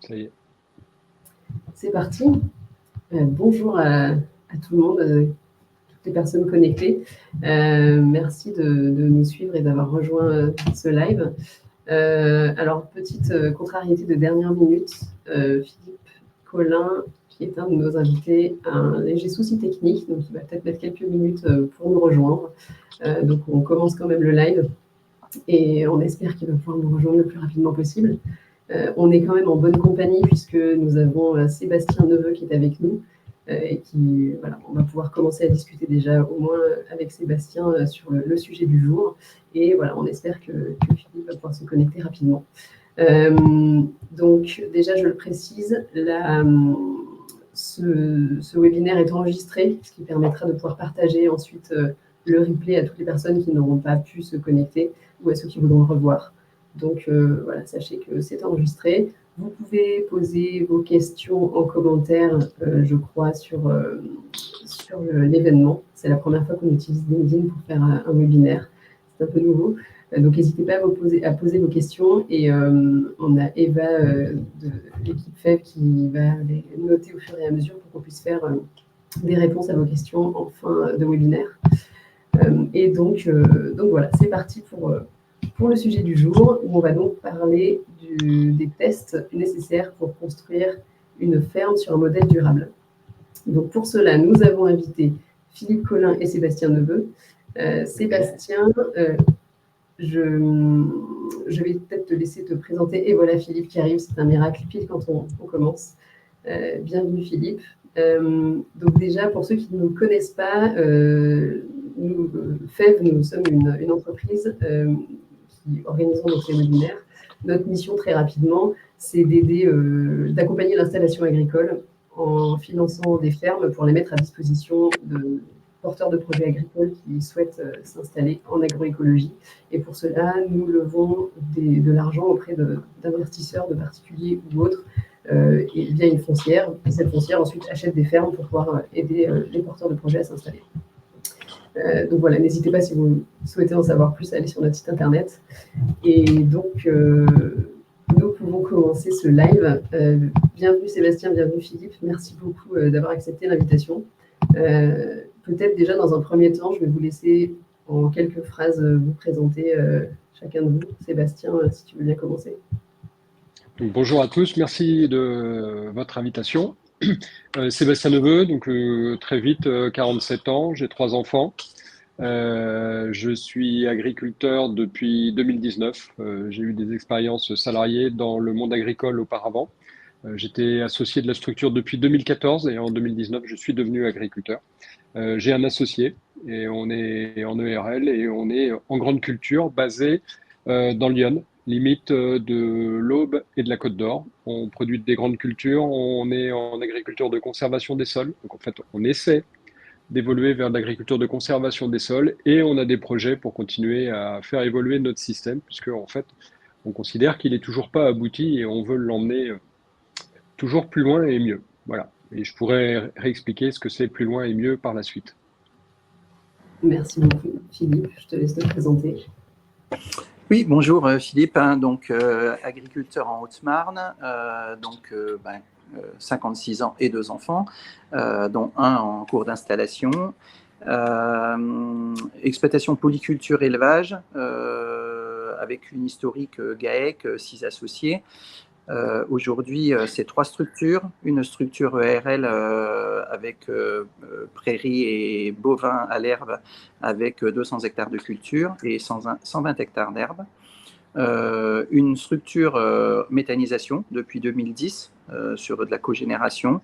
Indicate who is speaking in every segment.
Speaker 1: Ça y est.
Speaker 2: C'est parti. Bonjour à tout le monde, toutes les personnes connectées. Merci de nous suivre et d'avoir rejoint ce live. Alors, petite contrariété de dernière minute, Philippe Collin, qui est un de nos invités, a un léger souci technique, donc il va peut-être mettre quelques minutes pour nous rejoindre. Donc, on commence quand même le live et on espère qu'il va pouvoir nous rejoindre le plus rapidement possible. On est quand même en bonne compagnie puisque nous avons Sébastien Neveu qui est avec nous et qui, voilà, on va pouvoir commencer à discuter déjà au moins avec Sébastien sur le sujet du jour. Et voilà, on espère que Philippe va pouvoir se connecter rapidement. Donc déjà, je le précise, ce webinaire est enregistré, ce qui permettra de pouvoir partager ensuite le replay à toutes les personnes qui n'auront pas pu se connecter ou à ceux qui voudront le revoir. Donc voilà, sachez que c'est enregistré. Vous pouvez poser vos questions en commentaire, je crois, sur l'événement. C'est la première fois qu'on utilise LinkedIn pour faire un webinaire. C'est un peu nouveau. Donc n'hésitez pas à poser vos questions. Et on a Eva de l'équipe FEV qui va les noter au fur et à mesure pour qu'on puisse faire des réponses à vos questions en fin de webinaire. Et donc voilà, c'est parti pour le sujet du jour, où on va donc parler des tests nécessaires pour construire une ferme sur un modèle durable. Donc pour cela, nous avons invité Philippe Collin et Sébastien Neveu. Sébastien, je vais peut-être te laisser te présenter. Et voilà Philippe qui arrive, c'est un miracle pile quand on commence. Bienvenue Philippe. Donc déjà, pour ceux qui ne nous connaissent pas, nous, FEV, nous sommes une entreprise qui organisons donc ces webinaires. Notre mission, très rapidement, c'est d'aider, d'accompagner l'installation agricole en finançant des fermes pour les mettre à disposition de porteurs de projets agricoles qui souhaitent s'installer en agroécologie. Et pour cela, nous levons de l'argent auprès d'investisseurs, de particuliers ou autres, et via une foncière. Et cette foncière ensuite achète des fermes pour pouvoir aider les porteurs de projets à s'installer. Donc voilà, n'hésitez pas si vous souhaitez en savoir plus à aller sur notre site internet. Et donc, nous pouvons commencer ce live. Bienvenue Sébastien, bienvenue Philippe. Merci beaucoup d'avoir accepté l'invitation. Peut-être déjà dans un premier temps, je vais vous laisser en quelques phrases vous présenter chacun de vous. Sébastien, si tu veux bien commencer.
Speaker 1: Donc, bonjour à tous, merci de votre invitation. Sébastien Neveu, donc très vite 47 ans, j'ai 3 enfants. Je suis agriculteur depuis 2019. J'ai eu des expériences salariées dans le monde agricole auparavant. J'étais associé de la structure depuis 2014 et en 2019, je suis devenu agriculteur. J'ai un associé et on est en ERL et on est en grande culture basé dans Lyon, limite de l'Aube et de la Côte d'Or. On produit des grandes cultures, on est en agriculture de conservation des sols. Donc en fait, on essaie d'évoluer vers l'agriculture de conservation des sols et on a des projets pour continuer à faire évoluer notre système puisque en fait, on considère qu'il est toujours pas abouti et on veut l'emmener toujours plus loin et mieux. Voilà. Et je pourrais réexpliquer ce que c'est plus loin et mieux par la suite.
Speaker 2: Merci beaucoup Philippe, je te laisse te présenter.
Speaker 3: Oui, bonjour Philippe, donc agriculteur en Haute-Marne, 56 ans et 2 enfants, dont un en cours d'installation. Exploitation polyculture élevage, avec une historique GAEC, 6 associés. Aujourd'hui, c'est 3 structures. Une structure ERL avec prairies et bovins à l'herbe avec 200 hectares de culture et 120 hectares d'herbe. Une structure méthanisation depuis 2010 sur de la cogénération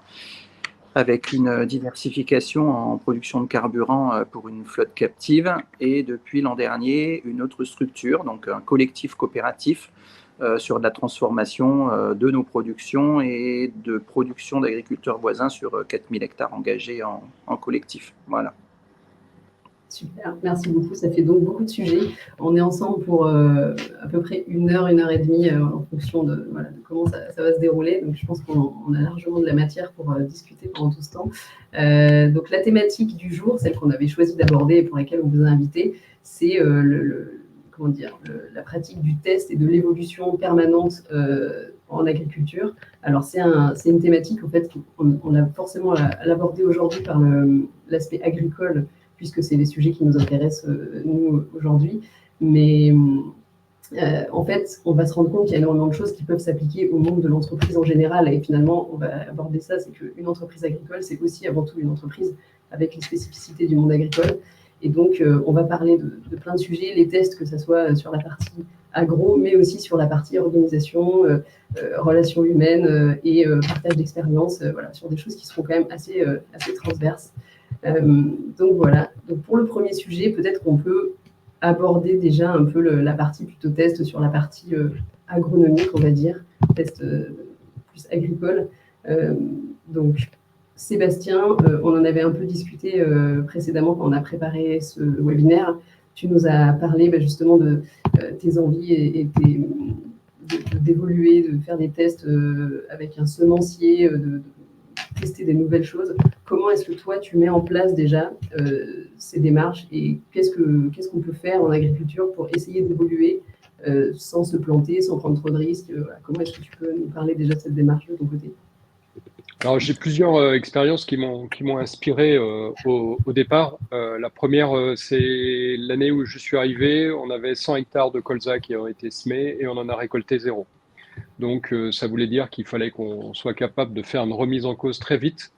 Speaker 3: avec une diversification en production de carburant pour une flotte captive et depuis l'an dernier, une autre structure, donc un collectif coopératif sur de la transformation de nos productions et de production d'agriculteurs voisins sur 4000 hectares engagés en collectif. Voilà.
Speaker 2: Super, merci beaucoup. Ça fait donc beaucoup de sujets. On est ensemble pour à peu près 1 heure, 1 heure et demie en fonction de comment ça va se dérouler. Donc, je pense qu'on a largement de la matière pour discuter pendant tout ce temps. Donc, la thématique du jour, celle qu'on avait choisi d'aborder et pour laquelle on vous a invité, c'est la pratique du test et de l'évolution permanente en agriculture. Alors, c'est une thématique, en fait, on a forcément à l'aborder aujourd'hui par l'aspect agricole, puisque c'est les sujets qui nous intéressent, nous, aujourd'hui. Mais en fait, on va se rendre compte qu'il y a énormément de choses qui peuvent s'appliquer au monde de l'entreprise en général. Et finalement, on va aborder ça, c'est qu'une entreprise agricole, c'est aussi avant tout une entreprise avec les spécificités du monde agricole. Et donc, on va parler de plein de sujets, les tests, que ce soit sur la partie agro, mais aussi sur la partie organisation, relations humaines et partage d'expériences, voilà, sur des choses qui seront quand même assez transverses. Donc voilà, donc pour le premier sujet, peut-être qu'on peut aborder déjà un peu la partie plutôt test sur la partie agronomique, on va dire, test plus agricole. Donc, Sébastien, on en avait un peu discuté précédemment quand on a préparé ce webinaire. Tu nous as parlé justement de tes envies et d'évoluer, de faire des tests avec un semencier, de tester des nouvelles choses. Comment est-ce que toi, tu mets en place déjà ces démarches et qu'est-ce qu'on peut faire en agriculture pour essayer d'évoluer sans se planter, sans prendre trop de risques? Voilà. Comment est-ce que tu peux nous parler déjà de cette démarche de ton côté?
Speaker 1: Alors, j'ai plusieurs expériences qui m'ont inspiré au départ. La première, c'est l'année où je suis arrivé. On avait 100 hectares de colza qui ont été semés et on en a récolté 0. Donc, ça voulait dire qu'il fallait qu'on soit capable de faire une remise en cause très vite.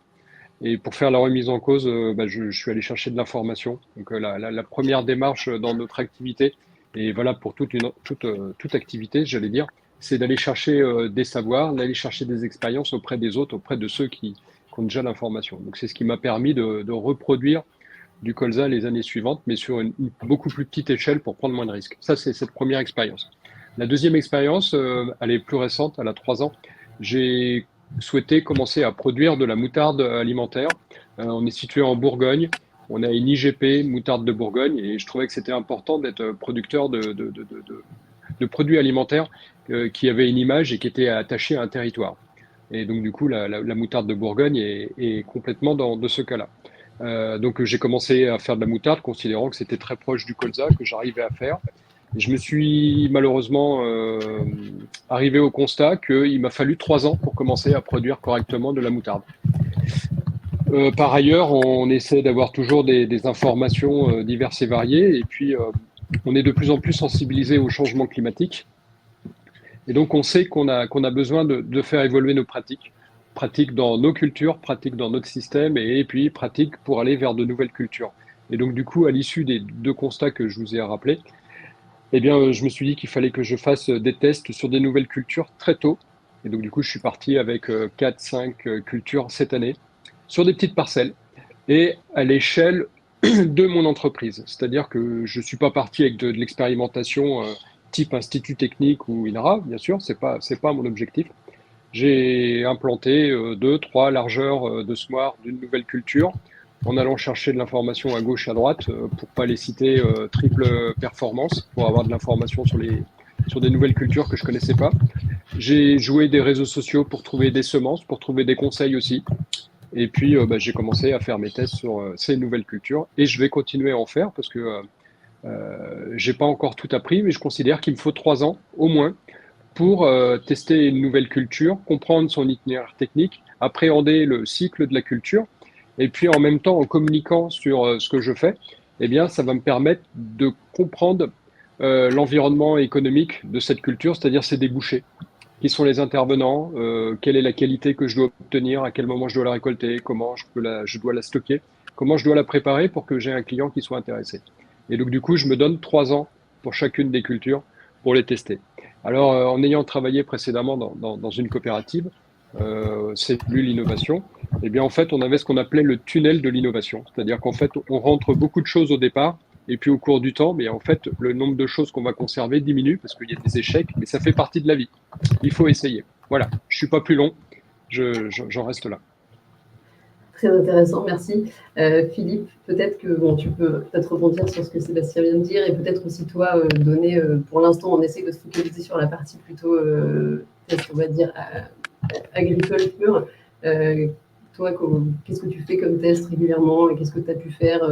Speaker 1: Et pour faire la remise en cause, je suis allé chercher de l'information. Donc, la première démarche dans notre activité, et voilà pour toute activité, j'allais dire, c'est d'aller chercher des savoirs, d'aller chercher des expériences auprès des autres, auprès de ceux qui ont déjà l'information. Donc, c'est ce qui m'a permis de reproduire du colza les années suivantes, mais sur une beaucoup plus petite échelle pour prendre moins de risques. Ça, c'est cette première expérience. La deuxième expérience, elle est plus récente, elle a 3 ans. J'ai souhaité commencer à produire de la moutarde alimentaire. On est situé en Bourgogne. On a une IGP, moutarde de Bourgogne, et je trouvais que c'était important d'être producteur de produits alimentaires qui avaient une image et qui étaient attachés à un territoire. Et donc, du coup, la moutarde de Bourgogne est complètement de ce cas-là. Donc, j'ai commencé à faire de la moutarde, considérant que c'était très proche du colza, que j'arrivais à faire. Et je me suis malheureusement arrivé au constat qu'il m'a fallu 3 ans pour commencer à produire correctement de la moutarde. Par ailleurs, on essaie d'avoir toujours des informations diverses et variées. Et puis, on est de plus en plus sensibilisé au changement climatique. Et donc, on sait qu'on a besoin de faire évoluer nos pratiques. Pratiques dans nos cultures, pratiques dans notre système, et puis pratiques pour aller vers de nouvelles cultures. Et donc, du coup, à l'issue des 2 constats que je vous ai rappelés, eh bien, je me suis dit qu'il fallait que je fasse des tests sur des nouvelles cultures très tôt. Et donc, du coup, je suis parti avec 4-5 cultures cette année, sur des petites parcelles, et à l'échelle de mon entreprise. C'est-à-dire que je ne suis pas parti avec de l'expérimentation type institut technique ou INRA, bien sûr, c'est pas mon objectif. J'ai implanté 2-3 largeurs de semoirs d'une nouvelle culture, en allant chercher de l'information à gauche, à droite, pour pas les citer triple performance, pour avoir de l'information sur des nouvelles cultures que je connaissais pas. J'ai joué des réseaux sociaux pour trouver des semences, pour trouver des conseils aussi. Et puis, j'ai commencé à faire mes tests sur ces nouvelles cultures, et je vais continuer à en faire parce que j'ai pas encore tout appris, mais je considère qu'il me faut 3 ans au moins pour tester une nouvelle culture, comprendre son itinéraire technique, appréhender le cycle de la culture. Et puis en même temps, en communiquant sur ce que je fais, eh bien, ça va me permettre de comprendre l'environnement économique de cette culture, c'est-à-dire ses débouchés. Qui sont les intervenants, quelle est la qualité que je dois obtenir, à quel moment je dois la récolter, comment je dois la stocker, comment je dois la préparer pour que j'ai un client qui soit intéressé. Et donc du coup, je me donne 3 ans pour chacune des cultures pour les tester. Alors, en ayant travaillé précédemment dans une coopérative, Cellule Innovation, eh bien en fait, on avait ce qu'on appelait le tunnel de l'innovation. C'est-à-dire qu'en fait, on rentre beaucoup de choses au départ, et puis au cours du temps, mais en fait, le nombre de choses qu'on va conserver diminue parce qu'il y a des échecs, mais ça fait partie de la vie. Il faut essayer. Voilà, je suis pas plus long, j'en reste là.
Speaker 2: Très intéressant, merci. Philippe, peut-être que tu peux peut-être rebondir sur ce que Sébastien vient de dire, et peut-être aussi toi donner, pour l'instant, on essaie de se focaliser sur la partie plutôt, peut-être on va dire, agricole pure. Toi, qu'est-ce que tu fais comme test régulièrement et qu'est-ce que tu as pu faire?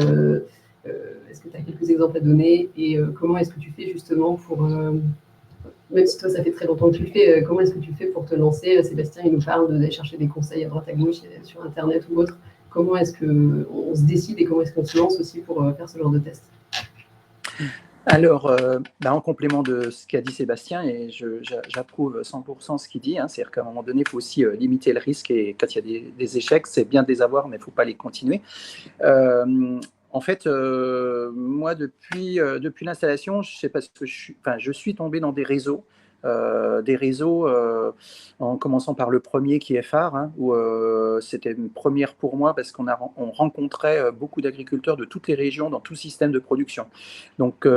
Speaker 2: Est-ce que tu as quelques exemples à donner et comment est-ce que tu fais justement pour même si toi, ça fait très longtemps que tu le fais, comment est-ce que tu fais pour te lancer? Sébastien, il nous parle d'aller chercher des conseils à droite à gauche sur Internet ou autre. Comment est-ce qu'on se décide et comment est-ce qu'on se lance aussi pour faire ce genre de test?
Speaker 3: Alors, en complément de ce qu'a dit Sébastien, et j'approuve 100% ce qu'il dit, hein, c'est-à-dire qu'à un moment donné, il faut aussi limiter le risque, et quand il y a des échecs, c'est bien de les avoir, mais il ne faut pas les continuer. En fait, moi, depuis l'installation, je sais pas ce que je suis tombé dans des réseaux en commençant par le premier qui est phare, hein, où c'était une première pour moi parce qu'on rencontrait beaucoup d'agriculteurs de toutes les régions dans tout système de production. Donc,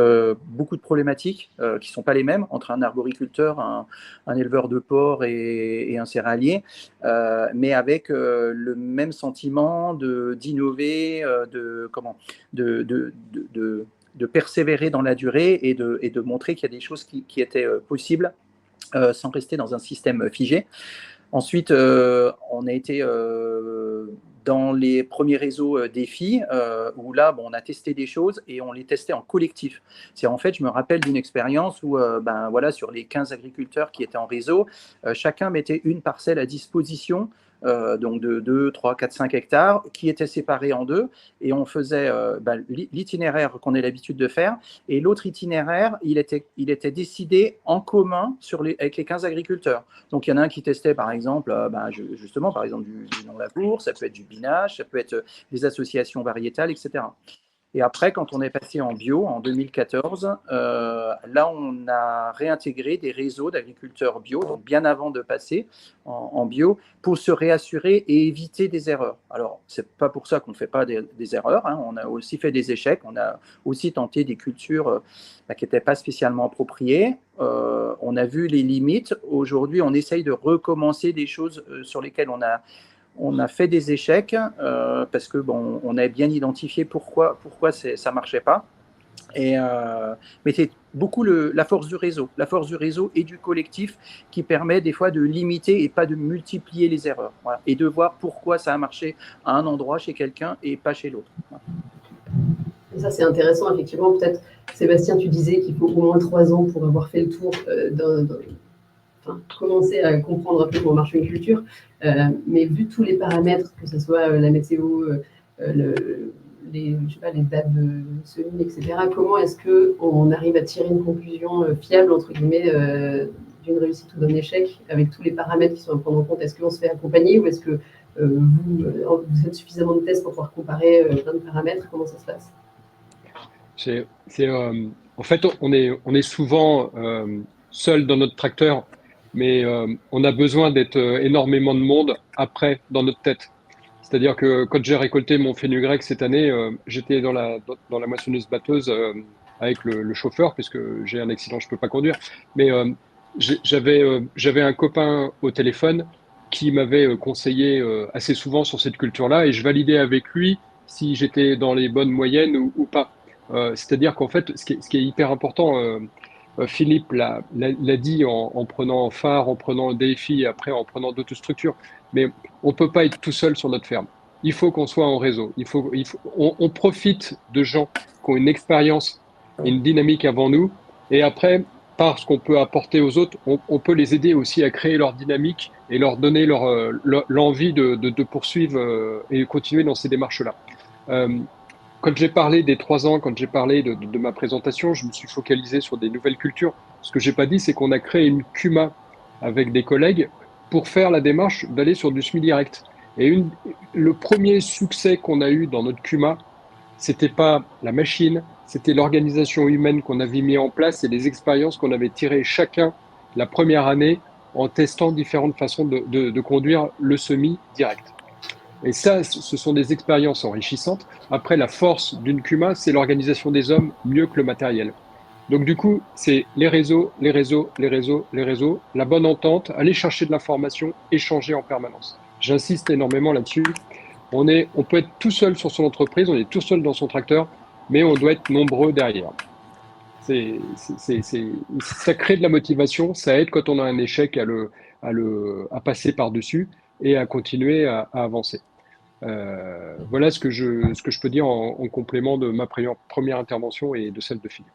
Speaker 3: beaucoup de problématiques qui ne sont pas les mêmes entre un arboriculteur, un éleveur de porc et un céréalier, mais avec le même sentiment d'innover, de persévérer dans la durée et de montrer qu'il y a des choses qui étaient possibles sans rester dans un système figé. Ensuite, on a été dans les premiers réseaux défis où là, on a testé des choses et on les testait en collectif. En fait, je me rappelle d'une expérience où, sur les 15 agriculteurs qui étaient en réseau, chacun mettait une parcelle à disposition, donc de 2, 3, 4, 5 hectares, qui étaient séparés en deux, et on faisait l'itinéraire qu'on a l'habitude de faire, et l'autre itinéraire, il était décidé en commun avec les 15 agriculteurs. Donc, il y en a un qui testait, par exemple, justement, par exemple, du non-labour, ça peut être du binage, ça peut être des associations variétales, etc. Et après, quand on est passé en bio, en 2014, là, on a réintégré des réseaux d'agriculteurs bio, donc bien avant de passer en bio, pour se réassurer et éviter des erreurs. Alors, ce n'est pas pour ça qu'on ne fait pas des erreurs, hein. On a aussi fait des échecs, on a aussi tenté des cultures qui n'étaient pas spécialement appropriées. On a vu les limites. Aujourd'hui, on essaye de recommencer des choses sur lesquelles on a fait des échecs parce que on a bien identifié pourquoi ça marchait pas. Mais c'est beaucoup la force du réseau et du collectif qui permet des fois de limiter et pas de multiplier les erreurs. Voilà. Et de voir pourquoi ça a marché à un endroit chez quelqu'un et pas chez l'autre. Voilà.
Speaker 2: Ça, c'est intéressant, effectivement. Peut-être, Sébastien, tu disais qu'il faut au moins 3 ans pour avoir fait le tour commencer à comprendre un peu comment marche une culture, mais vu tous les paramètres, que ce soit la météo, les dates de semis, etc., comment est-ce qu'on arrive à tirer une conclusion fiable, entre guillemets, d'une réussite ou d'un échec, avec tous les paramètres qui sont à prendre en compte? Est-ce qu'on se fait accompagner ou est-ce que vous faites suffisamment de tests pour pouvoir comparer plein de paramètres? Comment ça se passe?
Speaker 1: En fait, on est souvent seul dans notre tracteur, mais on a besoin d'être énormément de monde après dans notre tête. C'est-à-dire que quand j'ai récolté mon fenugrec cette année, j'étais dans la moissonneuse batteuse avec le chauffeur, puisque j'ai un accident, je peux pas conduire. Mais j'avais un copain au téléphone qui m'avait conseillé assez souvent sur cette culture-là, et je validais avec lui si j'étais dans les bonnes moyennes ou pas. C'est-à-dire qu'en fait, ce qui est hyper important, Philippe l'a dit en prenant phare, en prenant défi, et après en prenant d'autres structures. Mais on peut pas être tout seul sur notre ferme. Il faut qu'on soit en réseau. On profite de gens qui ont une expérience et une dynamique avant nous. Et après, par ce qu'on peut apporter aux autres, on peut les aider aussi à créer leur dynamique et leur donner l'envie de poursuivre et continuer dans ces démarches-là. Quand j'ai parlé des 3 ans, quand j'ai parlé de ma présentation, je me suis focalisé sur des nouvelles cultures. Ce que j'ai pas dit, c'est qu'on a créé une CUMA avec des collègues pour faire la démarche d'aller sur du semi-direct. Et le premier succès qu'on a eu dans notre CUMA, c'était pas la machine, c'était l'organisation humaine qu'on avait mis en place et les expériences qu'on avait tirées chacun la première année en testant différentes façons de conduire le semi-direct. Et ça, ce sont des expériences enrichissantes. Après, la force d'une CUMA, c'est l'organisation des hommes mieux que le matériel. Donc du coup, c'est les réseaux, la bonne entente, aller chercher de l'information, échanger en permanence. J'insiste énormément là-dessus. On peut être tout seul sur son entreprise, on est tout seul dans son tracteur, mais on doit être nombreux derrière. Ça crée de la motivation, ça aide quand on a un échec à passer par-dessus et à continuer à avancer. Voilà ce que je peux dire en complément de ma première intervention et de celle de Philippe.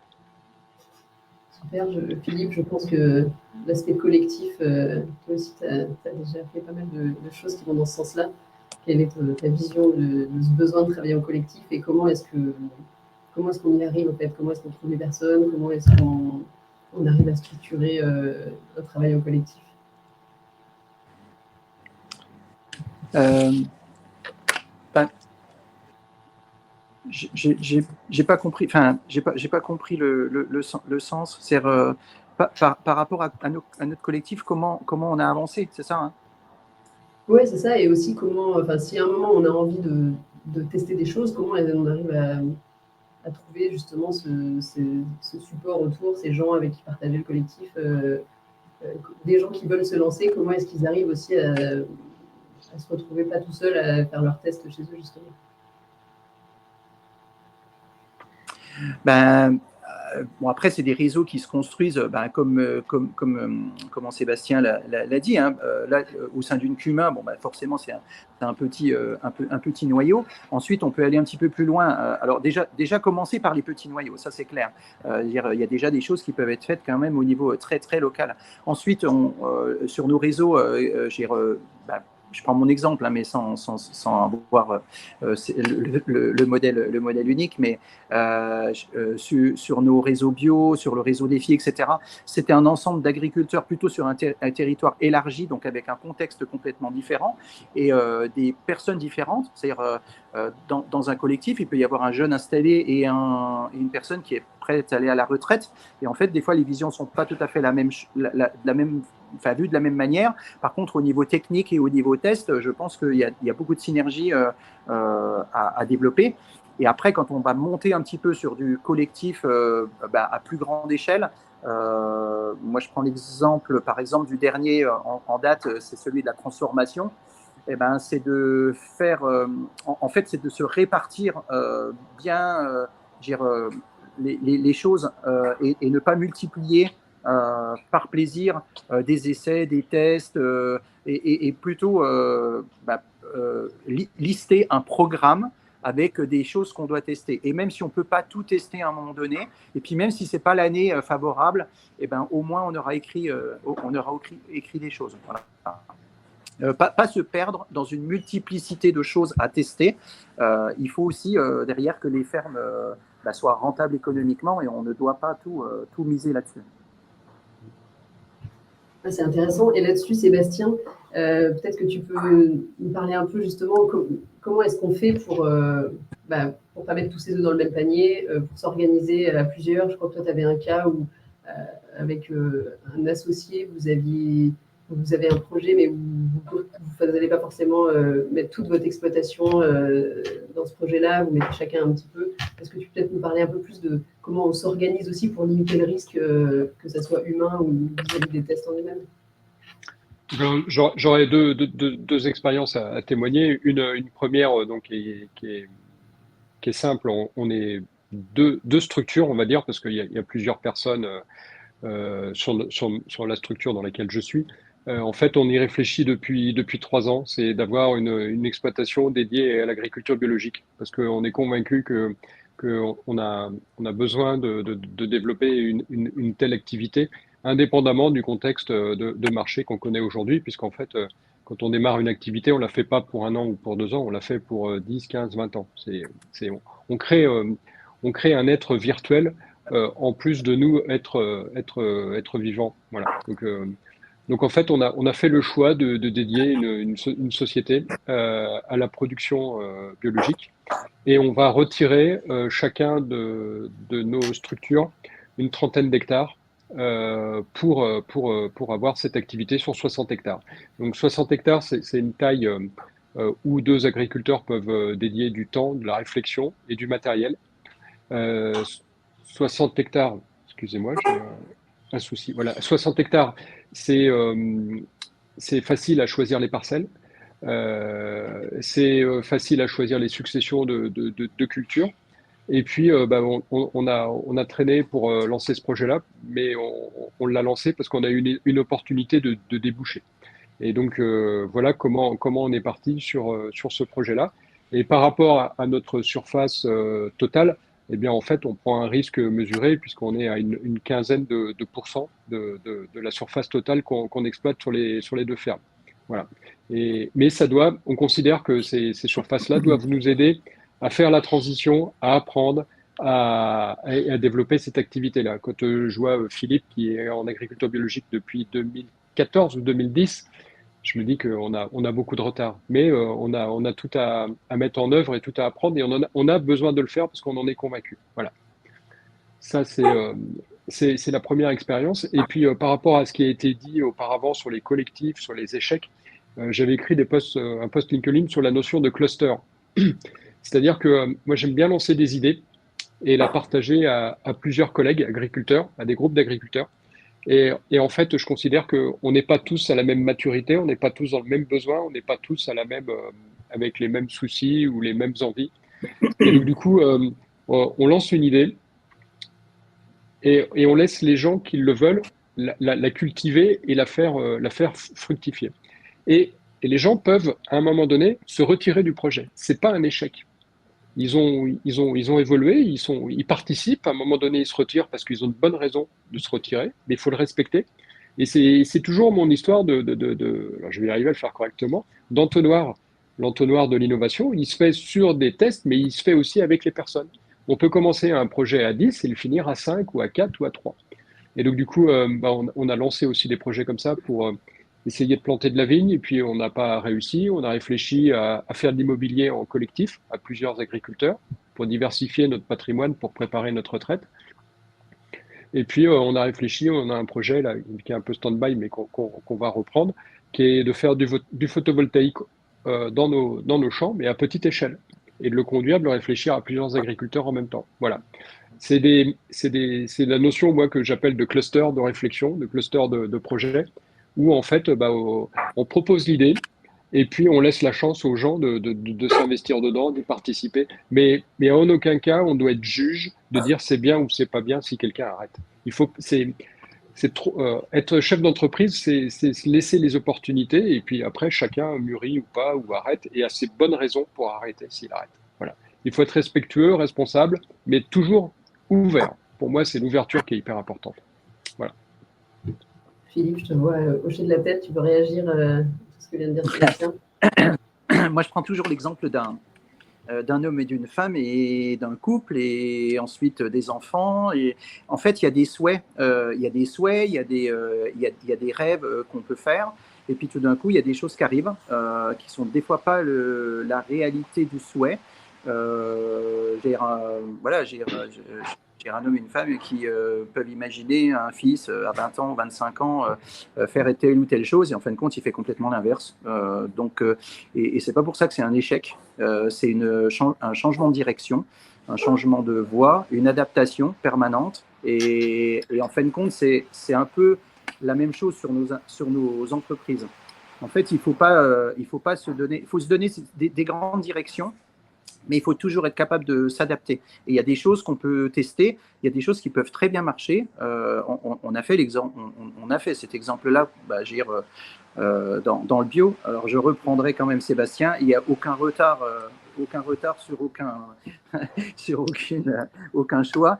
Speaker 2: Super, Philippe, je pense que l'aspect collectif, toi aussi, tu as déjà fait pas mal de choses qui vont dans ce sens-là. Quelle est ta vision de ce besoin de travailler en collectif et comment est-ce qu'on y arrive en fait? Comment est-ce qu'on trouve les personnes? Comment est-ce qu'on arrive à structurer un travail en collectif?
Speaker 3: Ben, j'ai pas compris, enfin, j'ai pas compris le sens. C'est par rapport à notre collectif, comment on a avancé, c'est ça, hein?
Speaker 2: Oui, c'est ça. Et aussi comment, enfin, si à un moment on a envie de tester des choses, comment on arrive à trouver justement ce support autour, ces gens avec qui partager le collectif, des gens qui veulent se lancer, comment est-ce qu'ils arrivent aussi à se retrouver pas tout seuls à faire leurs tests chez eux justement?
Speaker 3: Ben, bon, après, c'est des réseaux qui se construisent, comment Sébastien l'a dit, hein, là, au sein d'une CUMA, bon, ben, forcément, c'est un petit noyau. Ensuite, on peut aller un petit peu plus loin. Alors, déjà commencer par les petits noyaux, ça c'est clair. Il y a déjà des choses qui peuvent être faites quand même au niveau très, très local. Ensuite, sur nos réseaux, je prends mon exemple, hein, mais sans avoir le modèle unique, mais sur nos réseaux bio, sur le réseau défi, etc. C'était un ensemble d'agriculteurs plutôt sur un territoire élargi, donc avec un contexte complètement différent et des personnes différentes. C'est-à-dire, dans un collectif, il peut y avoir un jeune installé et une personne qui est prête à aller à la retraite. Et en fait, des fois, les visions ne sont pas tout à fait vues de la même manière. Par contre, au niveau technique et au niveau test, je pense qu'il y a beaucoup de synergie à développer. Et après, quand on va monter un petit peu sur du collectif à plus grande échelle, moi je prends l'exemple, par exemple, du dernier en date, c'est celui de la transformation. Eh ben, c'est de faire, en fait, c'est de se répartir bien, les choses et ne pas multiplier par plaisir des essais, des tests, et plutôt lister un programme avec des choses qu'on doit tester. Et même si on ne peut pas tout tester à un moment donné, et puis même si ce n'est pas l'année favorable, eh ben, au moins on aura écrit des choses. Voilà. Pas se perdre dans une multiplicité de choses à tester. Il faut aussi derrière que les fermes soient rentables économiquement et on ne doit pas tout miser là-dessus.
Speaker 2: C'est intéressant. Et là-dessus, Sébastien, peut-être que tu peux nous parler un peu justement comment est-ce qu'on fait pour pas mettre tous ses œufs dans le même panier, pour s'organiser à plusieurs. Je crois que toi, tu avais un cas où, avec un associé, vous avez un projet, mais vous n'allez pas forcément mettre toute votre exploitation dans ce projet-là, vous mettez chacun un petit peu. Est-ce que tu peux peut-être nous parler un peu plus de comment on s'organise aussi pour limiter le risque, que ça soit humain ou vis-à-vis des tests en eux-mêmes?
Speaker 1: J'aurais deux expériences à témoigner. Une première donc, qui est simple. On est deux structures, on va dire, parce qu'il y a plusieurs personnes sur la structure dans laquelle je suis. En fait, on y réfléchit depuis 3 ans, c'est d'avoir une exploitation dédiée à l'agriculture biologique, parce qu'on est convaincu qu'on a besoin de développer une telle activité, indépendamment du contexte de marché qu'on connaît aujourd'hui, puisqu'en fait, quand on démarre une activité, on la fait pas pour 1 an ou pour 2 ans, on la fait pour 10, 15, 20 ans. On crée un être virtuel en plus de nous être vivants. Voilà. Donc en fait, on a fait le choix de dédier une société à la production biologique et on va retirer chacun de nos structures une trentaine d'hectares pour avoir cette activité sur 60 hectares. Donc 60 hectares, c'est une taille où 2 agriculteurs peuvent dédier du temps, de la réflexion et du matériel. 60 hectares, excusez-moi, j'ai un souci. Voilà, 60 hectares, c'est facile à choisir les parcelles. C'est facile à choisir les successions de cultures. Et puis, on a traîné pour lancer ce projet-là, mais on l'a lancé parce qu'on a eu une opportunité de déboucher. Et donc, voilà comment on est parti sur ce projet-là. Et par rapport à notre surface totale, eh bien, en fait, on prend un risque mesuré puisqu'on est à une quinzaine de pourcents de la surface totale qu'on exploite sur les deux fermes. Voilà. Mais on considère que ces surfaces-là doivent nous aider à faire la transition, à apprendre, à développer cette activité-là. Quand je vois Philippe qui est en agriculture biologique depuis 2014 ou 2010, je me dis qu'on a beaucoup de retard. Mais on a tout à mettre en œuvre et tout à apprendre et on a besoin de le faire parce qu'on en est convaincu. Voilà. Ça, c'est la première expérience. Et puis, par rapport à ce qui a été dit auparavant sur les collectifs, sur les échecs, j'avais écrit un post LinkedIn sur la notion de cluster. C'est-à-dire que moi, j'aime bien lancer des idées et la partager à plusieurs collègues agriculteurs, à des groupes d'agriculteurs. Et en fait, je considère qu'on n'est pas tous à la même maturité, on n'est pas tous dans le même besoin, on n'est pas tous avec les mêmes soucis ou les mêmes envies. Et donc, du coup, on lance une idée et on laisse les gens qui le veulent la cultiver et la faire fructifier. Et les gens peuvent, à un moment donné, se retirer du projet. C'est pas un échec. Ils ont évolué, ils participent. À un moment donné, ils se retirent parce qu'ils ont de bonnes raisons de se retirer, mais il faut le respecter. Et c'est toujours mon histoire alors je vais arriver à le faire correctement, d'entonnoir. L'entonnoir de l'innovation, il se fait sur des tests, mais il se fait aussi avec les personnes. On peut commencer un projet à 10 et le finir à 5 ou à 4 ou à 3. Et donc, du coup, on a lancé aussi des projets comme ça pour essayer de planter de la vigne. Et puis, on n'a pas réussi. On a réfléchi à faire de l'immobilier en collectif à plusieurs agriculteurs pour diversifier notre patrimoine, pour préparer notre retraite. Et puis, on a réfléchi, on a un projet là, qui est un peu stand-by, mais qu'on va reprendre, qui est de faire du photovoltaïque dans nos champs, mais à petite échelle. Et de le conduire, de le réfléchir à plusieurs agriculteurs en même temps. Voilà. C'est la notion, moi, que j'appelle de cluster de réflexion, de cluster de projet, où en fait, on propose l'idée et puis on laisse la chance aux gens de s'investir dedans, d'y participer. Mais en aucun cas, on doit être juge de dire c'est bien ou c'est pas bien si quelqu'un arrête. Être chef d'entreprise, c'est laisser les opportunités et puis après, chacun mûrit ou pas, ou arrête, et a ses bonnes raisons pour arrêter s'il arrête. Voilà. Il faut être respectueux, responsable, mais toujours ouvert. Pour moi, c'est l'ouverture qui est hyper importante. Voilà.
Speaker 2: Philippe, je te vois hocher de la tête. Tu veux réagir à ce que vient de dire Sébastien?
Speaker 3: Moi, je prends toujours l'exemple d'un homme et d'une femme et d'un couple et ensuite des enfants. Et en fait, il y a des souhaits, il y a des rêves qu'on peut faire. Et puis tout d'un coup, il y a des choses qui arrivent qui sont des fois pas la réalité du souhait. J'ai un homme et une femme qui peuvent imaginer un fils à 20 ans, 25 ans faire telle ou telle chose et en fin de compte, il fait complètement l'inverse. Et c'est pas pour ça que c'est un échec. C'est un changement de direction, un changement de voie, une adaptation permanente. Et en fin de compte, c'est un peu la même chose sur nos entreprises. En fait, il faut se donner des grandes directions, mais il faut toujours être capable de s'adapter. Et il y a des choses qu'on peut tester, il y a des choses qui peuvent très bien marcher. On a fait cet exemple-là, dans le bio. Alors je reprendrai quand même Sébastien. Il n'y a aucun retard sur aucun choix.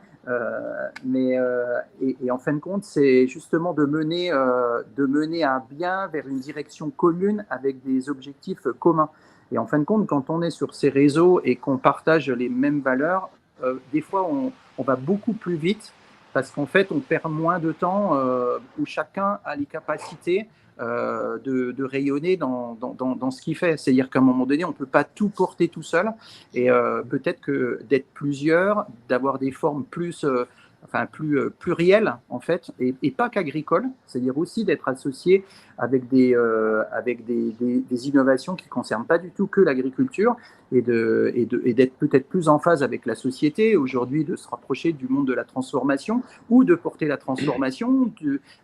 Speaker 3: Et en fin de compte, c'est justement de mener un bien vers une direction commune avec des objectifs communs. Et en fin de compte, quand on est sur ces réseaux et qu'on partage les mêmes valeurs, des fois, on va beaucoup plus vite parce qu'en fait, on perd moins de temps où chacun a les capacités de rayonner dans ce qu'il fait. C'est-à-dire qu'à un moment donné, on ne peut pas tout porter tout seul. Et peut-être que d'être plusieurs, d'avoir des formes plus plurielles, en fait, et pas qu'agricoles, c'est-à-dire aussi d'être associé avec des innovations qui ne concernent pas du tout que l'agriculture et d'être peut-être plus en phase avec la société, aujourd'hui de se rapprocher du monde de la transformation ou de porter la transformation,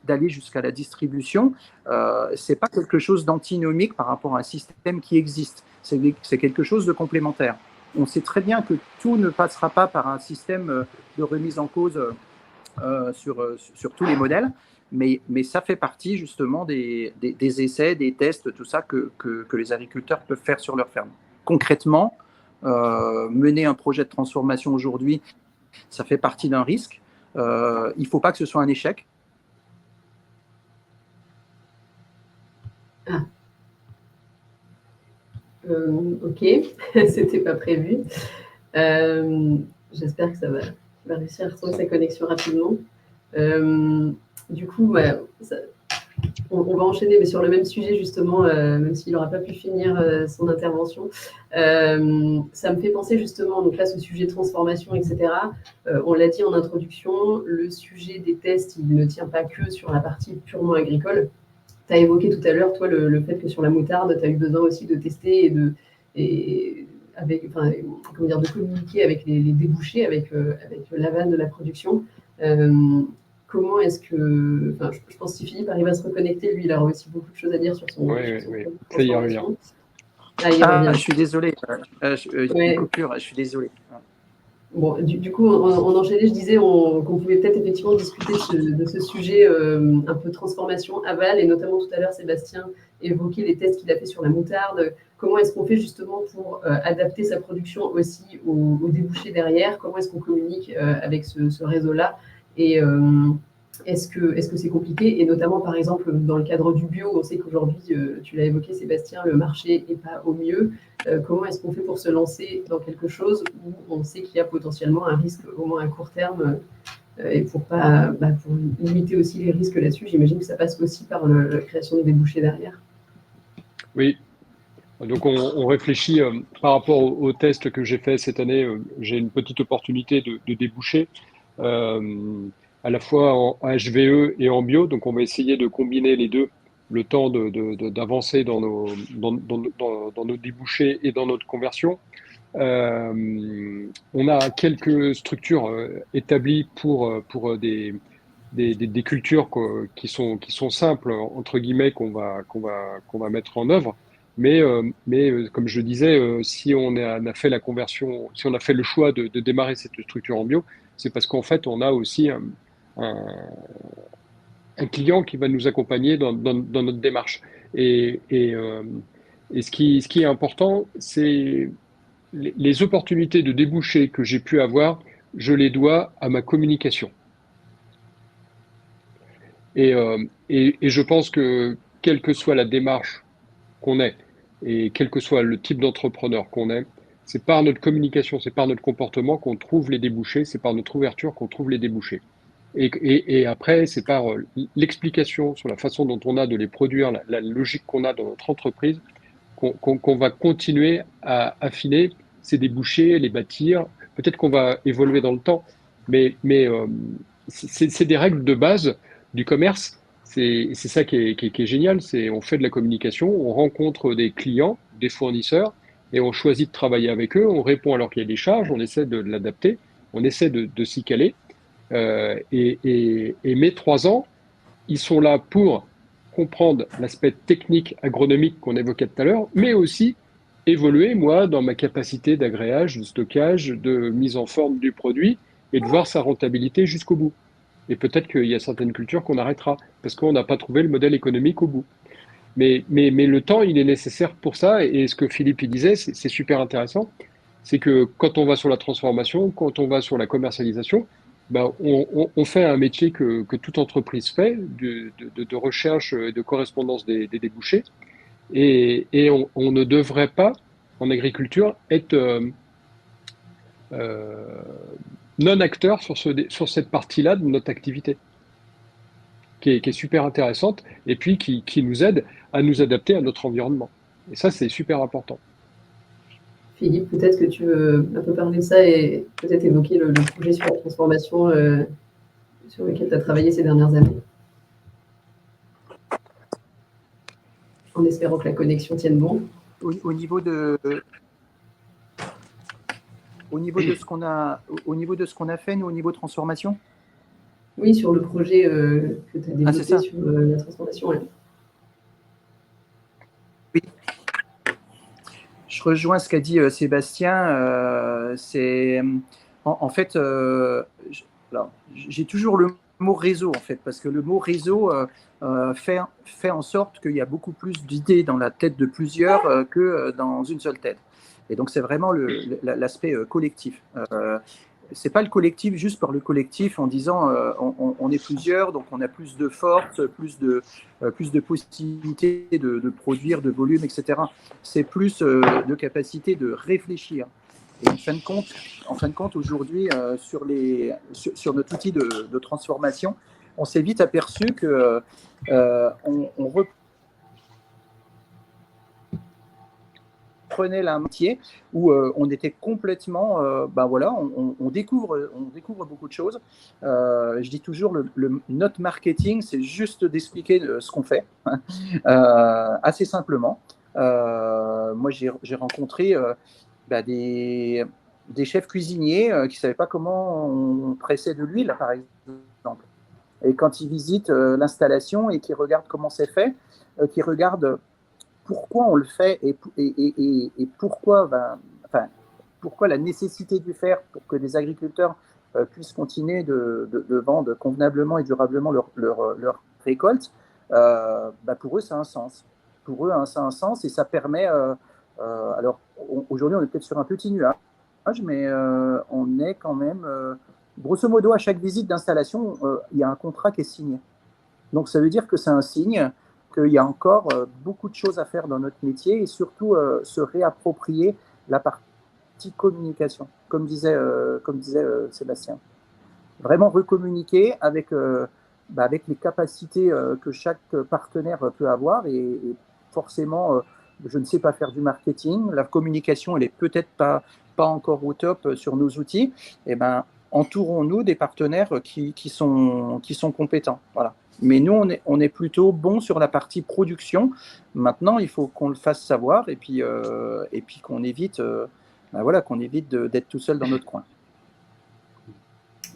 Speaker 3: d'aller jusqu'à la distribution. Ce n'est pas quelque chose d'antinomique par rapport à un système qui existe, c'est quelque chose de complémentaire. On sait très bien que tout ne passera pas par un système de remise en cause sur tous les modèles, mais ça fait partie justement des essais, des tests, tout ça que les agriculteurs peuvent faire sur leur ferme. Concrètement, mener un projet de transformation aujourd'hui Ça fait partie d'un risque. Il ne faut pas que ce soit un échec.
Speaker 2: Ah. Ok, c'était pas prévu. J'espère que ça va réussir à retrouver sa connexion rapidement. Du coup, on va enchaîner, mais sur le même sujet justement, même s'il n'aura pas pu finir son intervention. Ça me fait penser justement, donc là, ce sujet de transformation, etc. On l'a dit en introduction, le sujet des tests, il ne tient pas que sur la partie purement agricole. Tu as évoqué tout à l'heure, toi, le fait que sur la moutarde, tu as eu besoin aussi de tester de communiquer avec les débouchés, avec l'aval de la production. Comment est-ce que... je pense que si Philippe arrive à se reconnecter, lui, il aura aussi beaucoup de choses à dire sur son
Speaker 1: Oui. Ça y revient.
Speaker 3: Il revient. Je suis désolé. Il y a une coupure, je suis désolé.
Speaker 2: Bon, du coup, on enchaînait, je disais qu'on pouvait peut-être effectivement discuter de ce sujet un peu transformation aval, et notamment tout à l'heure, Sébastien évoquait les tests qu'il a fait sur la moutarde. Comment est-ce qu'on fait justement pour adapter sa production aussi aux débouchés derrière? Comment est-ce qu'on communique avec ce réseau-là? Et est-ce que c'est compliqué? Et notamment, par exemple, dans le cadre du bio, on sait qu'aujourd'hui, tu l'as évoqué, Sébastien, le marché n'est pas au mieux. Comment est-ce qu'on fait pour se lancer dans quelque chose où on sait qu'il y a potentiellement un risque, au moins à court terme, et pour limiter aussi les risques là-dessus, j'imagine que ça passe aussi par la création de débouchés derrière.
Speaker 1: Oui. Donc, on réfléchit par rapport au test que j'ai fait cette année. J'ai une petite opportunité de déboucher à la fois en HVE et en bio. Donc, on va essayer de combiner les deux, le temps d'avancer dans nos débouchés et dans notre conversion. On a quelques structures établies pour des cultures qui sont simples, entre guillemets, qu'on va mettre en œuvre. Mais comme je disais, si on a fait la conversion, si on a fait le choix de démarrer cette structure en bio, c'est parce qu'en fait, on a aussi un client qui va nous accompagner dans notre démarche. Et ce qui est important, c'est les opportunités de débouchés que j'ai pu avoir, je les dois à ma communication. Et je pense que quelle que soit la démarche qu'on ait, et quel que soit le type d'entrepreneur qu'on est, c'est par notre communication, c'est par notre comportement qu'on trouve les débouchés, c'est par notre ouverture qu'on trouve les débouchés. Et après, c'est par l'explication sur la façon dont on a de les produire, la logique qu'on a dans notre entreprise, qu'on va continuer à affiner ces débouchés, les bâtir. Peut-être qu'on va évoluer dans le temps, mais c'est des règles de base du commerce. C'est ça qui est génial. On fait de la communication, on rencontre des clients, des fournisseurs, et on choisit de travailler avec eux. On répond à leur cahier des charges, on essaie de l'adapter, on essaie de s'y caler. Et mes 3 ans, ils sont là pour comprendre l'aspect technique, agronomique qu'on évoquait tout à l'heure, mais aussi évoluer, moi, dans ma capacité d'agréage, de stockage, de mise en forme du produit et de voir sa rentabilité jusqu'au bout. Et peut-être qu'il y a certaines cultures qu'on arrêtera parce qu'on n'a pas trouvé le modèle économique au bout. Mais le temps, il est nécessaire pour ça. Et ce que Philippe il disait, c'est super intéressant. C'est que quand on va sur la transformation, quand on va sur la commercialisation, ben, on fait un métier que toute entreprise fait, de recherche et de correspondance des débouchés. Et on ne devrait pas, en agriculture, être non-acteur sur cette partie-là de notre activité, qui est super intéressante, et puis qui nous aide à nous adapter à notre environnement. Et ça, c'est super important.
Speaker 2: Philippe, peut-être que tu veux un peu parler de ça et peut-être évoquer le projet sur la transformation sur lequel tu as travaillé ces dernières années. En espérant que la connexion tienne bon.
Speaker 3: Au niveau de ce qu'on a fait, nous, au niveau de transformation.
Speaker 2: Oui, sur le projet que tu as développé sur la transformation. Ouais.
Speaker 3: Oui. Je rejoins ce qu'a dit Sébastien. En fait, j'ai toujours le mot réseau, en fait, parce que le mot réseau fait en sorte qu'il y a beaucoup plus d'idées dans la tête de plusieurs que dans une seule tête. Et donc, c'est vraiment l'aspect collectif. c'est pas le collectif juste par le collectif en disant on est plusieurs, donc on a plus de force, plus de possibilités de produire, de volume, etc. C'est plus de capacité de réfléchir. Et en fin de compte aujourd'hui, sur notre outil de transformation, on s'est vite aperçu que on reprenait la métier où on était complètement, voilà, on découvre beaucoup de choses. Je dis toujours, notre marketing, c'est juste d'expliquer ce qu'on fait, assez simplement. Moi, j'ai rencontré des chefs cuisiniers qui ne savaient pas comment on pressait de l'huile, par exemple. Et quand ils visitent l'installation et qu'ils regardent comment c'est fait, qu'ils regardent pourquoi on le fait et pourquoi, pourquoi la nécessité du faire pour que les agriculteurs puissent continuer de vendre convenablement et durablement leur récolte, pour eux, ça a un sens. Pour eux, ça a un sens et ça permet. Alors, aujourd'hui, on est peut-être sur un petit nuage, mais on est quand même. Grosso modo, à chaque visite d'installation, il y a un contrat qui est signé. Donc, ça veut dire que c'est un signe qu'il y a encore beaucoup de choses à faire dans notre métier et surtout se réapproprier la partie communication, comme disait Sébastien. Vraiment recommuniquer avec les capacités que chaque partenaire peut avoir et forcément, je ne sais pas faire du marketing, la communication, elle est peut-être pas encore au top sur nos outils, et entourons-nous des partenaires qui sont compétents. Voilà. Mais nous, on est plutôt bon sur la partie production. Maintenant, il faut qu'on le fasse savoir et puis qu'on évite, qu'on évite d'être tout seul dans notre coin.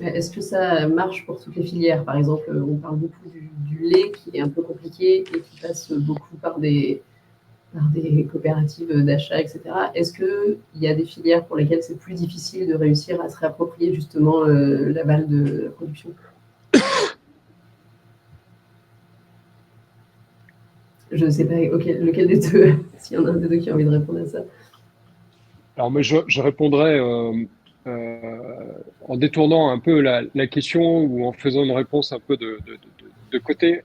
Speaker 2: Est-ce que ça marche pour toutes les filières? Par exemple, on parle beaucoup du lait qui est un peu compliqué et qui passe beaucoup par des coopératives d'achat, etc. Est-ce qu'il y a des filières pour lesquelles c'est plus difficile de réussir à se réapproprier justement l'aval de la production? Je ne sais pas lequel des deux, s'il y en a un des deux qui a envie de répondre à ça.
Speaker 1: Alors moi, je répondrais en détournant un peu la question ou en faisant une réponse un peu de côté.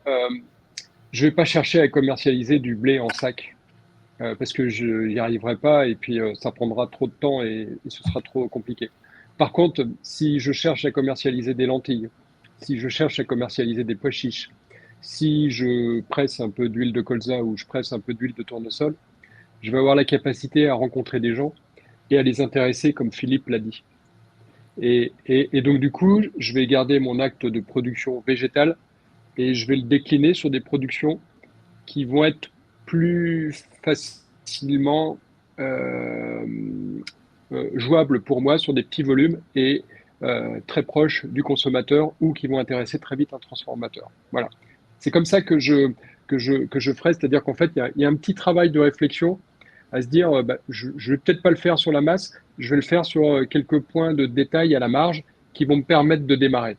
Speaker 1: Je ne vais pas chercher à commercialiser du blé en sac parce que je n'y arriverai pas et puis ça prendra trop de temps et ce sera trop compliqué. Par contre, si je cherche à commercialiser des lentilles, si je cherche à commercialiser des pois chiches, si je presse un peu d'huile de colza ou je presse un peu d'huile de tournesol, je vais avoir la capacité à rencontrer des gens et à les intéresser comme Philippe l'a dit. Et donc du coup, je vais garder mon acte de production végétale et je vais le décliner sur des productions qui vont être plus facilement jouables pour moi sur des petits volumes et très proches du consommateur ou qui vont intéresser très vite un transformateur. Voilà. C'est comme ça que je ferai, c'est-à-dire qu'en fait, il y a un petit travail de réflexion à se dire, je ne vais peut-être pas le faire sur la masse, je vais le faire sur quelques points de détail à la marge qui vont me permettre de démarrer.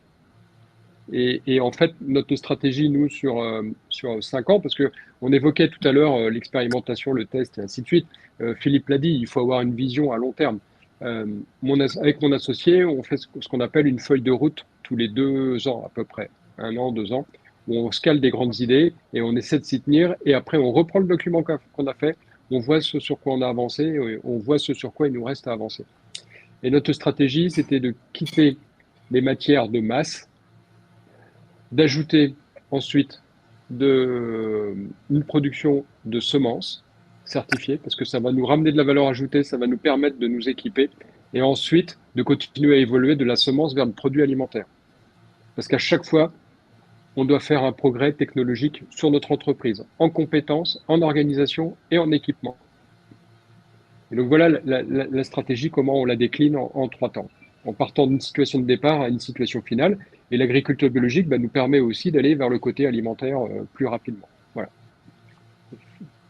Speaker 1: Et en fait, notre stratégie, nous, sur 5 ans, parce que on évoquait tout à l'heure l'expérimentation, le test, et ainsi de suite. Philippe l'a dit, il faut avoir une vision à long terme. Avec mon associé, on fait ce qu'on appelle une feuille de route tous les 2 ans à peu près, 1 an, 2 ans, où on se cale des grandes idées et on essaie de s'y tenir. Et après, on reprend le document qu'on a fait, on voit ce sur quoi on a avancé, et on voit ce sur quoi il nous reste à avancer. Et notre stratégie, c'était de quitter les matières de masse, d'ajouter ensuite une production de semences certifiées, parce que ça va nous ramener de la valeur ajoutée, ça va nous permettre de nous équiper, et ensuite de continuer à évoluer de la semence vers le produit alimentaire. Parce qu'à chaque fois, on doit faire un progrès technologique sur notre entreprise, en compétences, en organisation et en équipement. Et donc voilà la stratégie, comment on la décline en 3 temps, en partant d'une situation de départ à une situation finale. Et l'agriculture biologique nous permet aussi d'aller vers le côté alimentaire plus rapidement.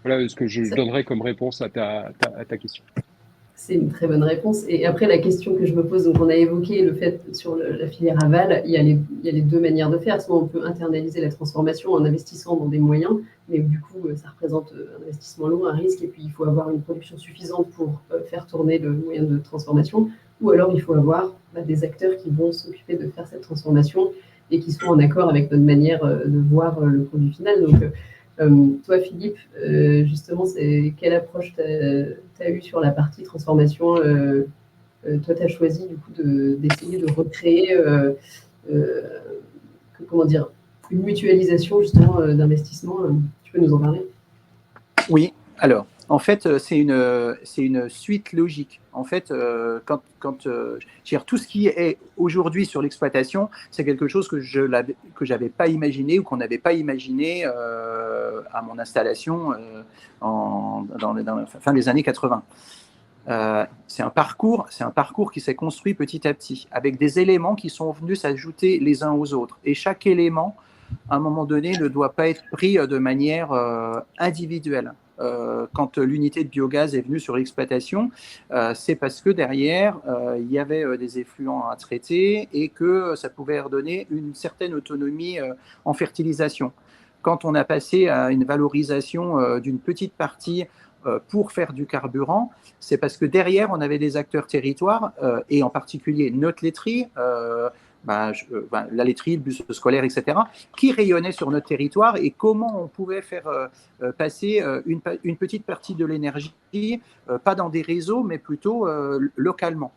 Speaker 1: Voilà ce que je donnerais comme réponse à ta question.
Speaker 2: C'est une très bonne réponse. Et après, la question que je me pose, donc on a évoqué le fait sur la filière aval, il y a les deux manières de faire. Soit on peut internaliser la transformation en investissant dans des moyens, mais du coup, ça représente un investissement lourd, un risque, et puis il faut avoir une production suffisante pour faire tourner le moyen de transformation. Ou alors, il faut avoir des acteurs qui vont s'occuper de faire cette transformation et qui sont en accord avec notre manière de voir le produit final. Donc, toi, Philippe, justement, quelle approche tu as eue sur la partie transformation? Toi, tu as choisi du coup d'essayer de recréer comment dire, une mutualisation justement d'investissement. Tu peux nous en parler?
Speaker 3: Oui, alors, en fait, c'est une suite logique. En fait, je veux dire, tout ce qui est aujourd'hui sur l'exploitation, c'est quelque chose que j'avais pas imaginé ou qu'on n'avait pas imaginé à mon installation dans la fin des années 80. C'est un parcours qui s'est construit petit à petit, avec des éléments qui sont venus s'ajouter les uns aux autres. Et chaque élément, à un moment donné, ne doit pas être pris de manière individuelle. Quand l'unité de biogaz est venue sur l'exploitation, c'est parce que derrière, il y avait des effluents à traiter et que ça pouvait redonner une certaine autonomie en fertilisation. Quand on a passé à une valorisation d'une petite partie pour faire du carburant, c'est parce que derrière, on avait des acteurs territoires, et en particulier notre laiterie, la laiterie, le bus scolaire, etc., qui rayonnaient sur notre territoire, et comment on pouvait faire passer une petite partie de l'énergie, pas dans des réseaux, mais plutôt localement.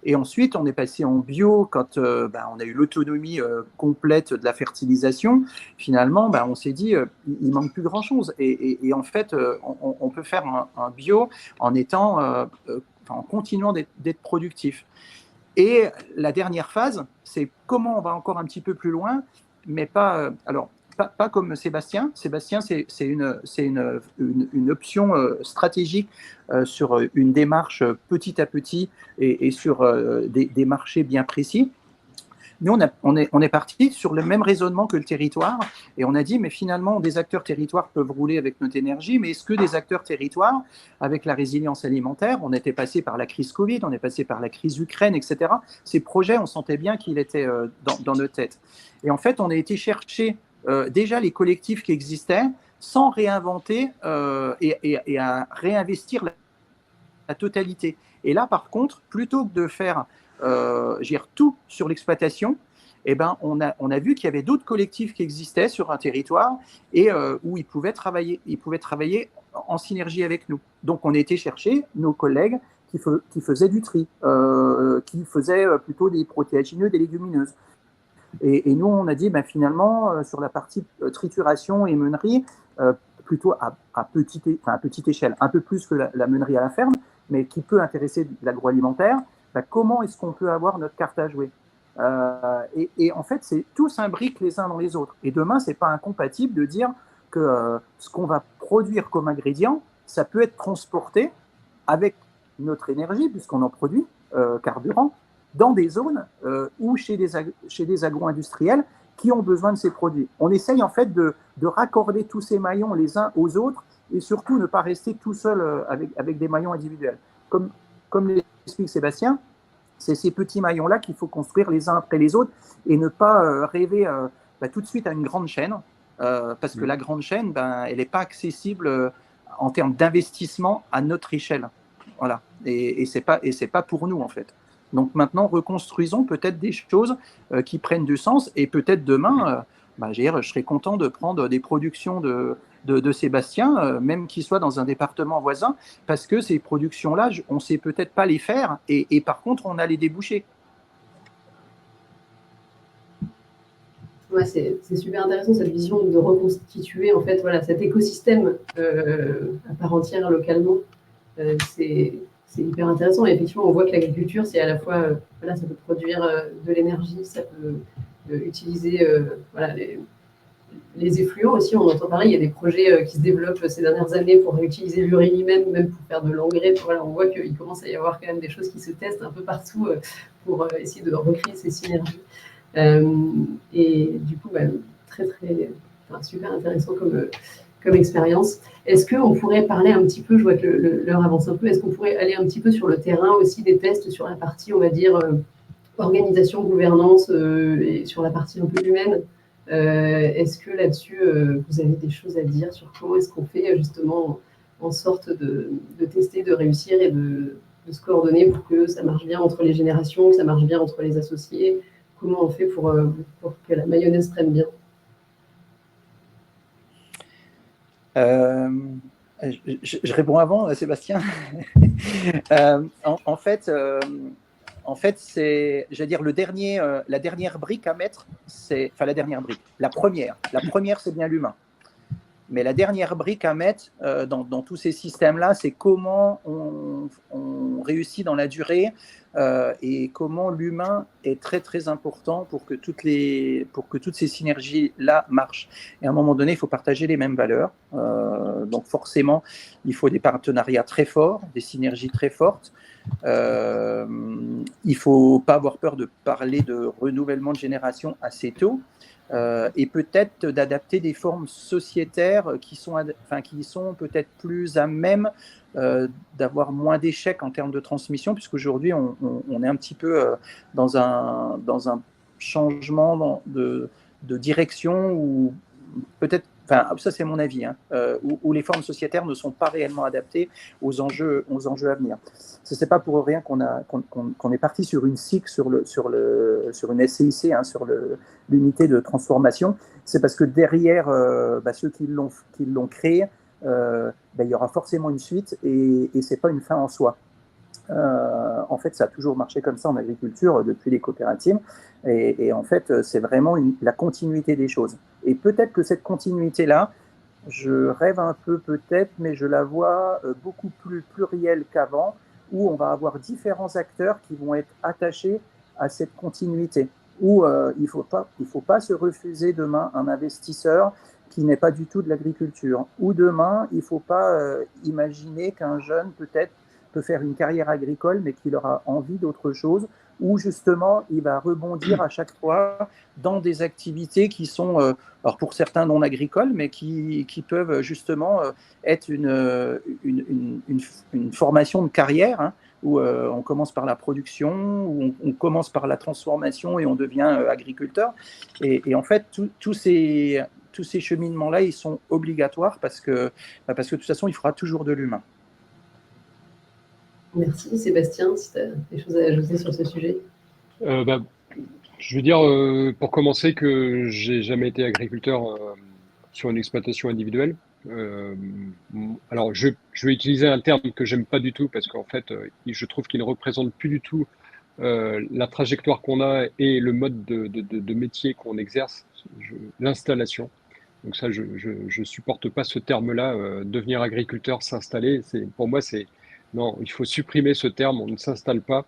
Speaker 3: Et ensuite, on est passé en bio quand on a eu l'autonomie complète de la fertilisation. Finalement, on s'est dit, il manque plus grand-chose. Et en fait, on peut faire un bio en en continuant d'être productif. Et la dernière phase, c'est comment on va encore un petit peu plus loin, mais pas comme Sébastien. Sébastien, c'est une option stratégique sur une démarche petit à petit et sur des marchés bien précis. Nous, on est parti sur le même raisonnement que le territoire, et on a dit, mais finalement, des acteurs territoires peuvent rouler avec notre énergie, mais est-ce que des acteurs territoires, avec la résilience alimentaire, on était passé par la crise Covid, on est passé par la crise Ukraine, etc. Ces projets, on sentait bien qu'ils étaient dans nos têtes. Et en fait, on a été chercher déjà les collectifs qui existaient, sans réinventer et à réinvestir la totalité. Et là, par contre, plutôt que de faire tout sur l'exploitation, on a vu qu'il y avait d'autres collectifs qui existaient sur un territoire et où ils pouvaient travailler en synergie avec nous. Donc, on a été chercher nos collègues qui faisaient du tri, qui faisaient plutôt des protéagineux, des légumineuses. Et nous, on a dit, finalement, sur la partie trituration et meunerie, plutôt à petite échelle, un peu plus que la meunerie à la ferme, mais qui peut intéresser l'agroalimentaire, comment est-ce qu'on peut avoir notre carte à jouer? Et en fait, tout s'imbrique les uns dans les autres. Et demain, ce n'est pas incompatible de dire que ce qu'on va produire comme ingrédient, ça peut être transporté avec notre énergie, puisqu'on en produit, carburant, dans des zones ou chez des agro-industriels qui ont besoin de ces produits. On essaye en fait de raccorder tous ces maillons les uns aux autres et surtout ne pas rester tout seul avec des maillons individuels. Comme l'explique Sébastien, c'est ces petits maillons-là qu'il faut construire les uns après les autres et ne pas rêver tout de suite à une grande chaîne, parce que la grande chaîne, elle n'est pas accessible en termes d'investissement à notre échelle. Voilà. Et c'est pas pour nous, en fait. Donc maintenant, reconstruisons peut-être des choses qui prennent du sens, et peut-être demain, je serais content de prendre des productions de Sébastien, même qu'il soit dans un département voisin, parce que ces productions-là, on ne sait peut-être pas les faire, et par contre, on a les débouchés.
Speaker 2: Ouais, c'est super intéressant cette vision de reconstituer en fait, cet écosystème à part entière localement. C'est hyper intéressant. Et effectivement, on voit que l'agriculture, c'est à la fois, ça peut produire de l'énergie, ça peut utiliser les effluents aussi. On entend parler, il y a des projets qui se développent ces dernières années pour réutiliser l'urine humaine, même pour faire de l'engrais. On voit qu'il commence à y avoir quand même des choses qui se testent un peu partout pour essayer de recréer ces synergies. Et du coup, très, très, super intéressant comme expérience. Est-ce qu'on pourrait parler un petit peu, je vois que l'heure avance un peu, est-ce qu'on pourrait aller un petit peu sur le terrain aussi des tests sur la partie, on va dire, organisation, gouvernance et sur la partie un peu humaine? Est-ce que là-dessus, vous avez des choses à dire sur comment est-ce qu'on fait justement en sorte de tester, de réussir et de se coordonner pour que ça marche bien entre les générations, que ça marche bien entre les associés? Comment on fait pour que la mayonnaise prenne bien?
Speaker 3: Je réponds avant, Sébastien. En fait, c'est, j'allais dire, la dernière brique à mettre, enfin la dernière brique, la première, c'est bien l'humain. Mais la dernière brique à mettre dans tous ces systèmes-là, c'est comment on réussit dans la durée et comment l'humain est très très important pour que toutes ces synergies-là marchent. Et à un moment donné, il faut partager les mêmes valeurs. Donc forcément, il faut des partenariats très forts, des synergies très fortes. Il ne faut pas avoir peur de parler de renouvellement de génération assez tôt. Et peut-être d'adapter des formes sociétaires qui sont peut-être plus à même d'avoir moins d'échecs en termes de transmission, puisqu'aujourd'hui on est un petit peu dans un changement de direction où peut-être, enfin ça c'est mon avis, où les formes sociétaires ne sont pas réellement adaptées aux enjeux à venir. Ce n'est pas pour rien qu'on est parti sur une SIC, sur une SCIC, sur l'unité de transformation. C'est parce que derrière ceux qui l'ont créé, il y aura forcément une suite et ce n'est pas une fin en soi. En fait, ça a toujours marché comme ça en agriculture depuis les coopératives. Et en fait, c'est vraiment la continuité des choses. Et peut-être que cette continuité-là, je rêve un peu peut-être, mais je la vois beaucoup plus plurielle qu'avant, où on va avoir différents acteurs qui vont être attachés à cette continuité. Où il ne faut pas se refuser demain un investisseur qui n'est pas du tout de l'agriculture. Ou demain, il ne faut pas imaginer qu'un jeune peut-être peut faire une carrière agricole, mais qu'il aura envie d'autre chose, où justement il va rebondir à chaque fois dans des activités qui sont, alors pour certains non agricoles, mais qui peuvent justement être une formation de carrière, où on commence par la production, où on commence par la transformation et on devient agriculteur. Et en fait, tous ces cheminements-là, ils sont obligatoires parce que de toute façon, il faudra toujours de l'humain.
Speaker 2: Merci. Sébastien, si tu as des choses à ajouter sur ce sujet.
Speaker 1: Je veux dire, pour commencer, que j'ai jamais été agriculteur sur une exploitation individuelle. Alors, je vais utiliser un terme que j'aime pas du tout parce qu'en fait, je trouve qu'il ne représente plus du tout la trajectoire qu'on a et le mode de métier qu'on exerce, l'installation. Donc ça, je supporte pas ce terme-là, devenir agriculteur, s'installer. Pour moi, non, il faut supprimer ce terme. On ne s'installe pas.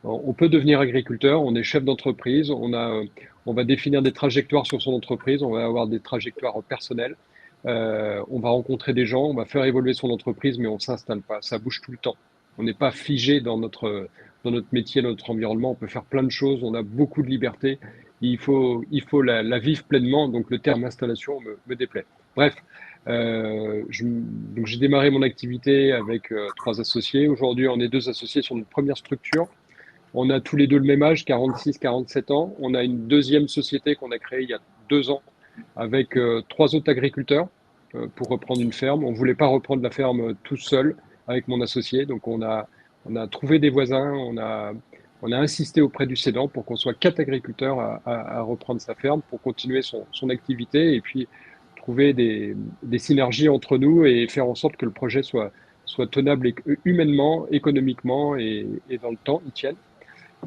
Speaker 1: On peut devenir agriculteur. On est chef d'entreprise. On va définir des trajectoires sur son entreprise. On va avoir des trajectoires personnelles. On va rencontrer des gens. On va faire évoluer son entreprise, mais on s'installe pas. Ça bouge tout le temps. On n'est pas figé dans notre métier, dans notre environnement. On peut faire plein de choses. On a beaucoup de liberté. Il faut la vivre pleinement. Donc le terme installation me déplaît. Bref, donc j'ai démarré mon activité avec 3 associés. Aujourd'hui, on est 2 associés sur notre première structure. On a tous les deux le même âge, 46, 47 ans. On a une deuxième société qu'on a créée il y a 2 ans avec 3 autres agriculteurs pour reprendre une ferme. On ne voulait pas reprendre la ferme tout seul avec mon associé. Donc on a trouvé des voisins, on a insisté auprès du cédant pour qu'on soit 4 agriculteurs à reprendre sa ferme pour continuer son activité et puis trouver des synergies entre nous et faire en sorte que le projet soit tenable humainement, économiquement et dans le temps, il tienne.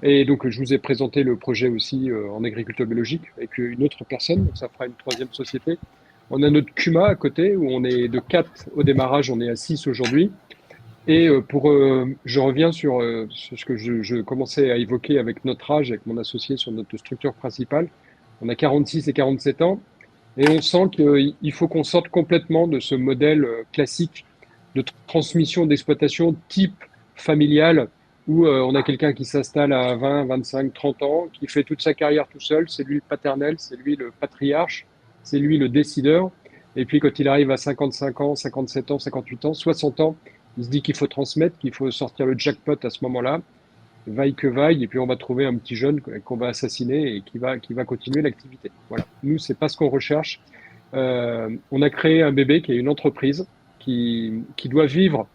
Speaker 1: Et donc, je vous ai présenté le projet aussi en agriculture biologique avec une autre personne, donc ça fera une 3e société. On a notre CUMA à côté où on est de 4 au démarrage, on est à 6 aujourd'hui. Et je reviens sur ce que je commençais à évoquer avec notre âge, avec mon associé sur notre structure principale. On a 46 et 47 ans. Et on sent qu'il faut qu'on sorte complètement de ce modèle classique de transmission d'exploitation type familiale où on a quelqu'un qui s'installe à 20, 25, 30 ans, qui fait toute sa carrière tout seul, c'est lui le paternel, c'est lui le patriarche, c'est lui le décideur. Et puis quand il arrive à 55 ans, 57 ans, 58 ans, 60 ans, il se dit qu'il faut transmettre, qu'il faut sortir le jackpot à ce moment-là, vaille que vaille, et puis on va trouver un petit jeune qu'on va assassiner et qui va continuer l'activité. Voilà. Nous, c'est pas ce qu'on recherche. On a créé un bébé qui est une entreprise qui doit vivre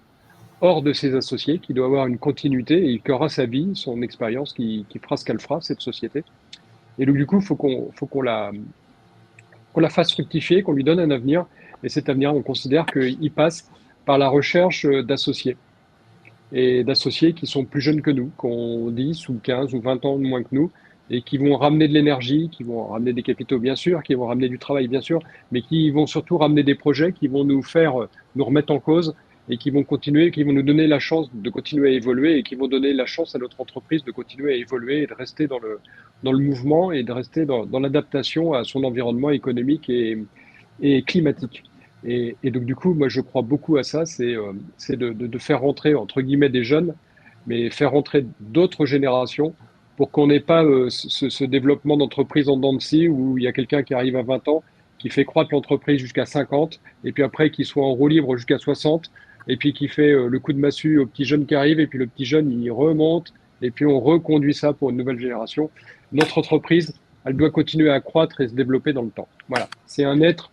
Speaker 1: hors de ses associés, qui doit avoir une continuité et qui aura sa vie, son expérience, qui fera ce qu'elle fera, cette société. Et donc, du coup, il faut qu'on la fasse fructifier, qu'on lui donne un avenir. Et cet avenir, on considère qu'il passe par la recherche d'associés. Et d'associés qui sont plus jeunes que nous, qui ont 10 ou 15 ou 20 ans de moins que nous, et qui vont ramener de l'énergie, qui vont ramener des capitaux, bien sûr, qui vont ramener du travail, bien sûr, mais qui vont surtout ramener des projets qui vont nous faire nous remettre en cause et qui vont continuer, qui vont nous donner la chance de continuer à évoluer et qui vont donner la chance à notre entreprise de continuer à évoluer et de rester dans le mouvement et de rester dans l'adaptation à son environnement économique et climatique. Et donc, du coup, moi, je crois beaucoup à ça, c'est de faire rentrer, entre guillemets, des jeunes, mais faire rentrer d'autres générations pour qu'on n'ait pas ce développement d'entreprise en dents de scie où il y a quelqu'un qui arrive à 20 ans, qui fait croître l'entreprise jusqu'à 50, et puis après, qui soit en roue libre jusqu'à 60, et puis qui fait le coup de massue au petit jeune qui arrive, et puis le petit jeune, il remonte, et puis on reconduit ça pour une nouvelle génération. Notre entreprise, elle doit continuer à croître et se développer dans le temps. Voilà. C'est un être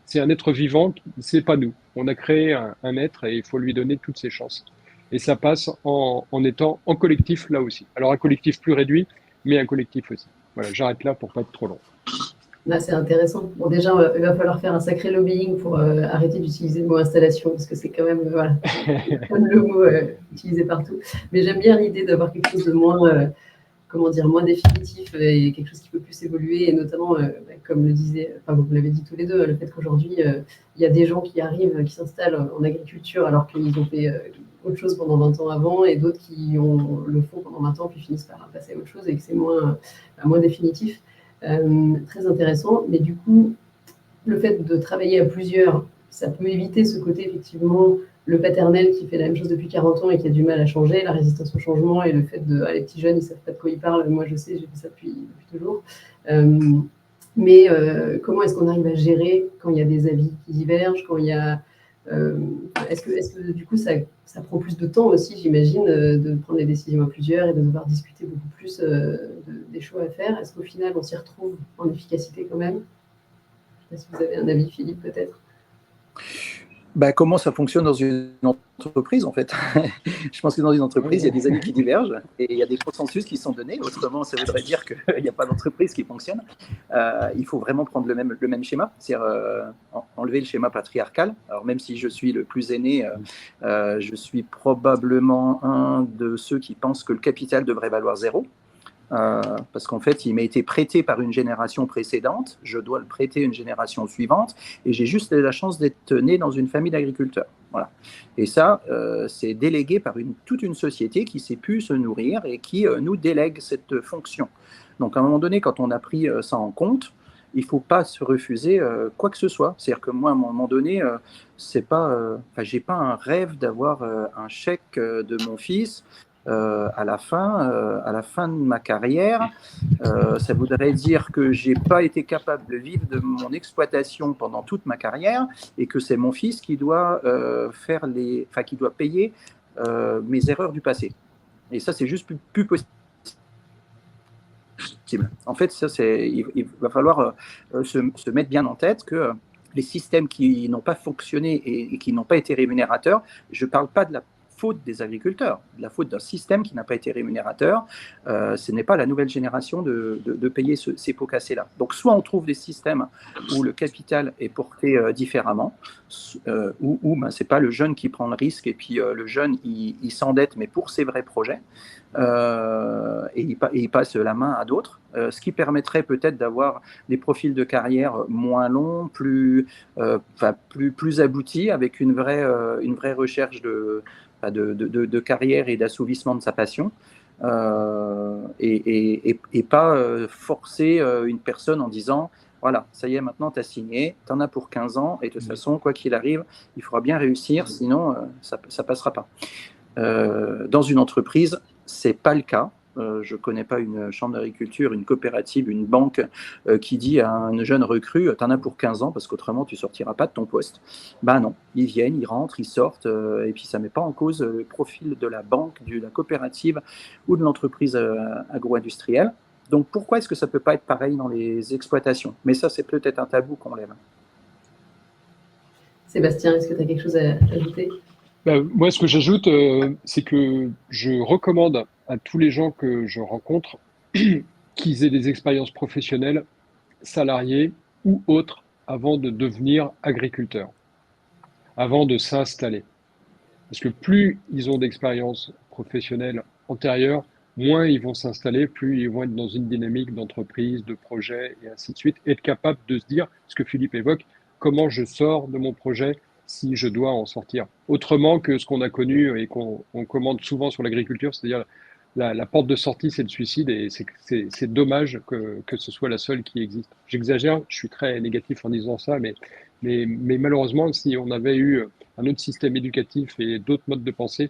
Speaker 1: vivant, c'est pas nous. On a créé un être et il faut lui donner toutes ses chances. Et ça passe en étant en collectif là aussi. Alors un collectif plus réduit, mais un collectif aussi. Voilà, j'arrête là pour pas être trop long.
Speaker 2: Là, c'est intéressant. Bon, déjà, il va falloir faire un sacré lobbying pour arrêter d'utiliser le mot installation, parce que c'est quand même voilà, le mot utilisé partout. Mais j'aime bien l'idée d'avoir quelque chose de moins, comment dire, moins définitif et quelque chose qui peut plus évoluer, et notamment, comme le disait, enfin, vous l'avez dit tous les deux, le fait qu'aujourd'hui, il y a des gens qui arrivent, qui s'installent en agriculture alors qu'ils ont fait autre chose pendant 20 ans avant, et d'autres qui le font pendant 20 ans puis finissent par passer à autre chose et que c'est moins définitif. Très intéressant, mais du coup, le fait de travailler à plusieurs, ça peut éviter ce côté, effectivement, le paternel qui fait la même chose depuis 40 ans et qui a du mal à changer, la résistance au changement et le fait de les petits jeunes, ils ne savent pas de quoi ils parlent. Moi, je sais, j'ai fait ça depuis toujours. Mais comment est-ce qu'on arrive à gérer quand il y a des avis qui divergent, quand il y a. Est-ce que du coup, ça prend plus de temps aussi, j'imagine, de prendre les décisions à plusieurs et de devoir discuter beaucoup plus des choix à faire? Est-ce qu'au final, on s'y retrouve en efficacité quand même? Je ne sais pas si vous avez un avis, Philippe, peut-être.
Speaker 3: Comment ça fonctionne dans une entreprise, en fait? Je pense que dans une entreprise, il y a des avis qui divergent et il y a des consensus qui sont donnés. Autrement, ça voudrait dire qu'il n'y a pas d'entreprise qui fonctionne. Il faut vraiment prendre le même schéma, c'est-à-dire enlever le schéma patriarcal. Alors, même si je suis le plus aîné, je suis probablement un de ceux qui pensent que le capital devrait valoir 0. Parce qu'en fait, il m'a été prêté par une génération précédente, je dois le prêter à une génération suivante, et j'ai juste la chance d'être né dans une famille d'agriculteurs. Voilà. Et ça, c'est délégué par toute une société qui s'est pu se nourrir et qui nous délègue cette fonction. Donc, à un moment donné, quand on a pris ça en compte, il ne faut pas se refuser quoi que ce soit. C'est-à-dire que moi, à un moment donné, j'ai pas un rêve d'avoir un chèque de mon fils à la fin de ma carrière. Ça voudrait dire que j'ai pas été capable de vivre de mon exploitation pendant toute ma carrière et que c'est mon fils qui doit qui doit payer mes erreurs du passé. Et ça, c'est juste plus possible. En fait, il va falloir se mettre bien en tête que les systèmes qui n'ont pas fonctionné et qui n'ont pas été rémunérateurs, je ne parle pas de la faute des agriculteurs, de la faute d'un système qui n'a pas été rémunérateur. Ce n'est pas la nouvelle génération de payer ces pots cassés-là. Donc, soit on trouve des systèmes où le capital est porté différemment, où ce n'est pas le jeune qui prend le risque et puis le jeune, il s'endette, mais pour ses vrais projets. Et il passe la main à d'autres, ce qui permettrait peut-être d'avoir des profils de carrière moins longs, plus aboutis, avec une vraie recherche de carrière et d'assouvissement de sa passion, et pas forcer une personne en disant voilà, ça y est, maintenant tu as signé, tu en as pour 15 ans, et de toute façon, quoi qu'il arrive, il faudra bien réussir, sinon ça ne passera pas. Dans une entreprise, ce n'est pas le cas. Je ne connais pas une chambre d'agriculture, une coopérative, une banque qui dit à un jeune recrue, tu en as pour 15 ans parce qu'autrement tu ne sortiras pas de ton poste. Ben non, ils viennent, ils rentrent, ils sortent, et puis ça ne met pas en cause le profil de la banque, de la coopérative ou de l'entreprise agro-industrielle. Donc pourquoi est-ce que ça ne peut pas être pareil dans les exploitations? Mais ça, c'est peut-être un tabou qu'on lève.
Speaker 2: Sébastien, est-ce que tu as quelque chose à ajouter?
Speaker 1: Moi, ce que j'ajoute, c'est que je recommande à tous les gens que je rencontre qu'ils aient des expériences professionnelles, salariées ou autres, avant de devenir agriculteurs, avant de s'installer. Parce que plus ils ont d'expériences professionnelles antérieures, moins ils vont s'installer, plus ils vont être dans une dynamique d'entreprise, de projet, et ainsi de suite, et être capable de se dire, ce que Philippe évoque, comment je sors de mon projet si je dois en sortir. Autrement que ce qu'on a connu et qu'on commande souvent sur l'agriculture, c'est-à-dire la porte de sortie, c'est le suicide, et c'est dommage que ce soit la seule qui existe. J'exagère, je suis très négatif en disant ça, mais malheureusement, si on avait eu un autre système éducatif et d'autres modes de pensée,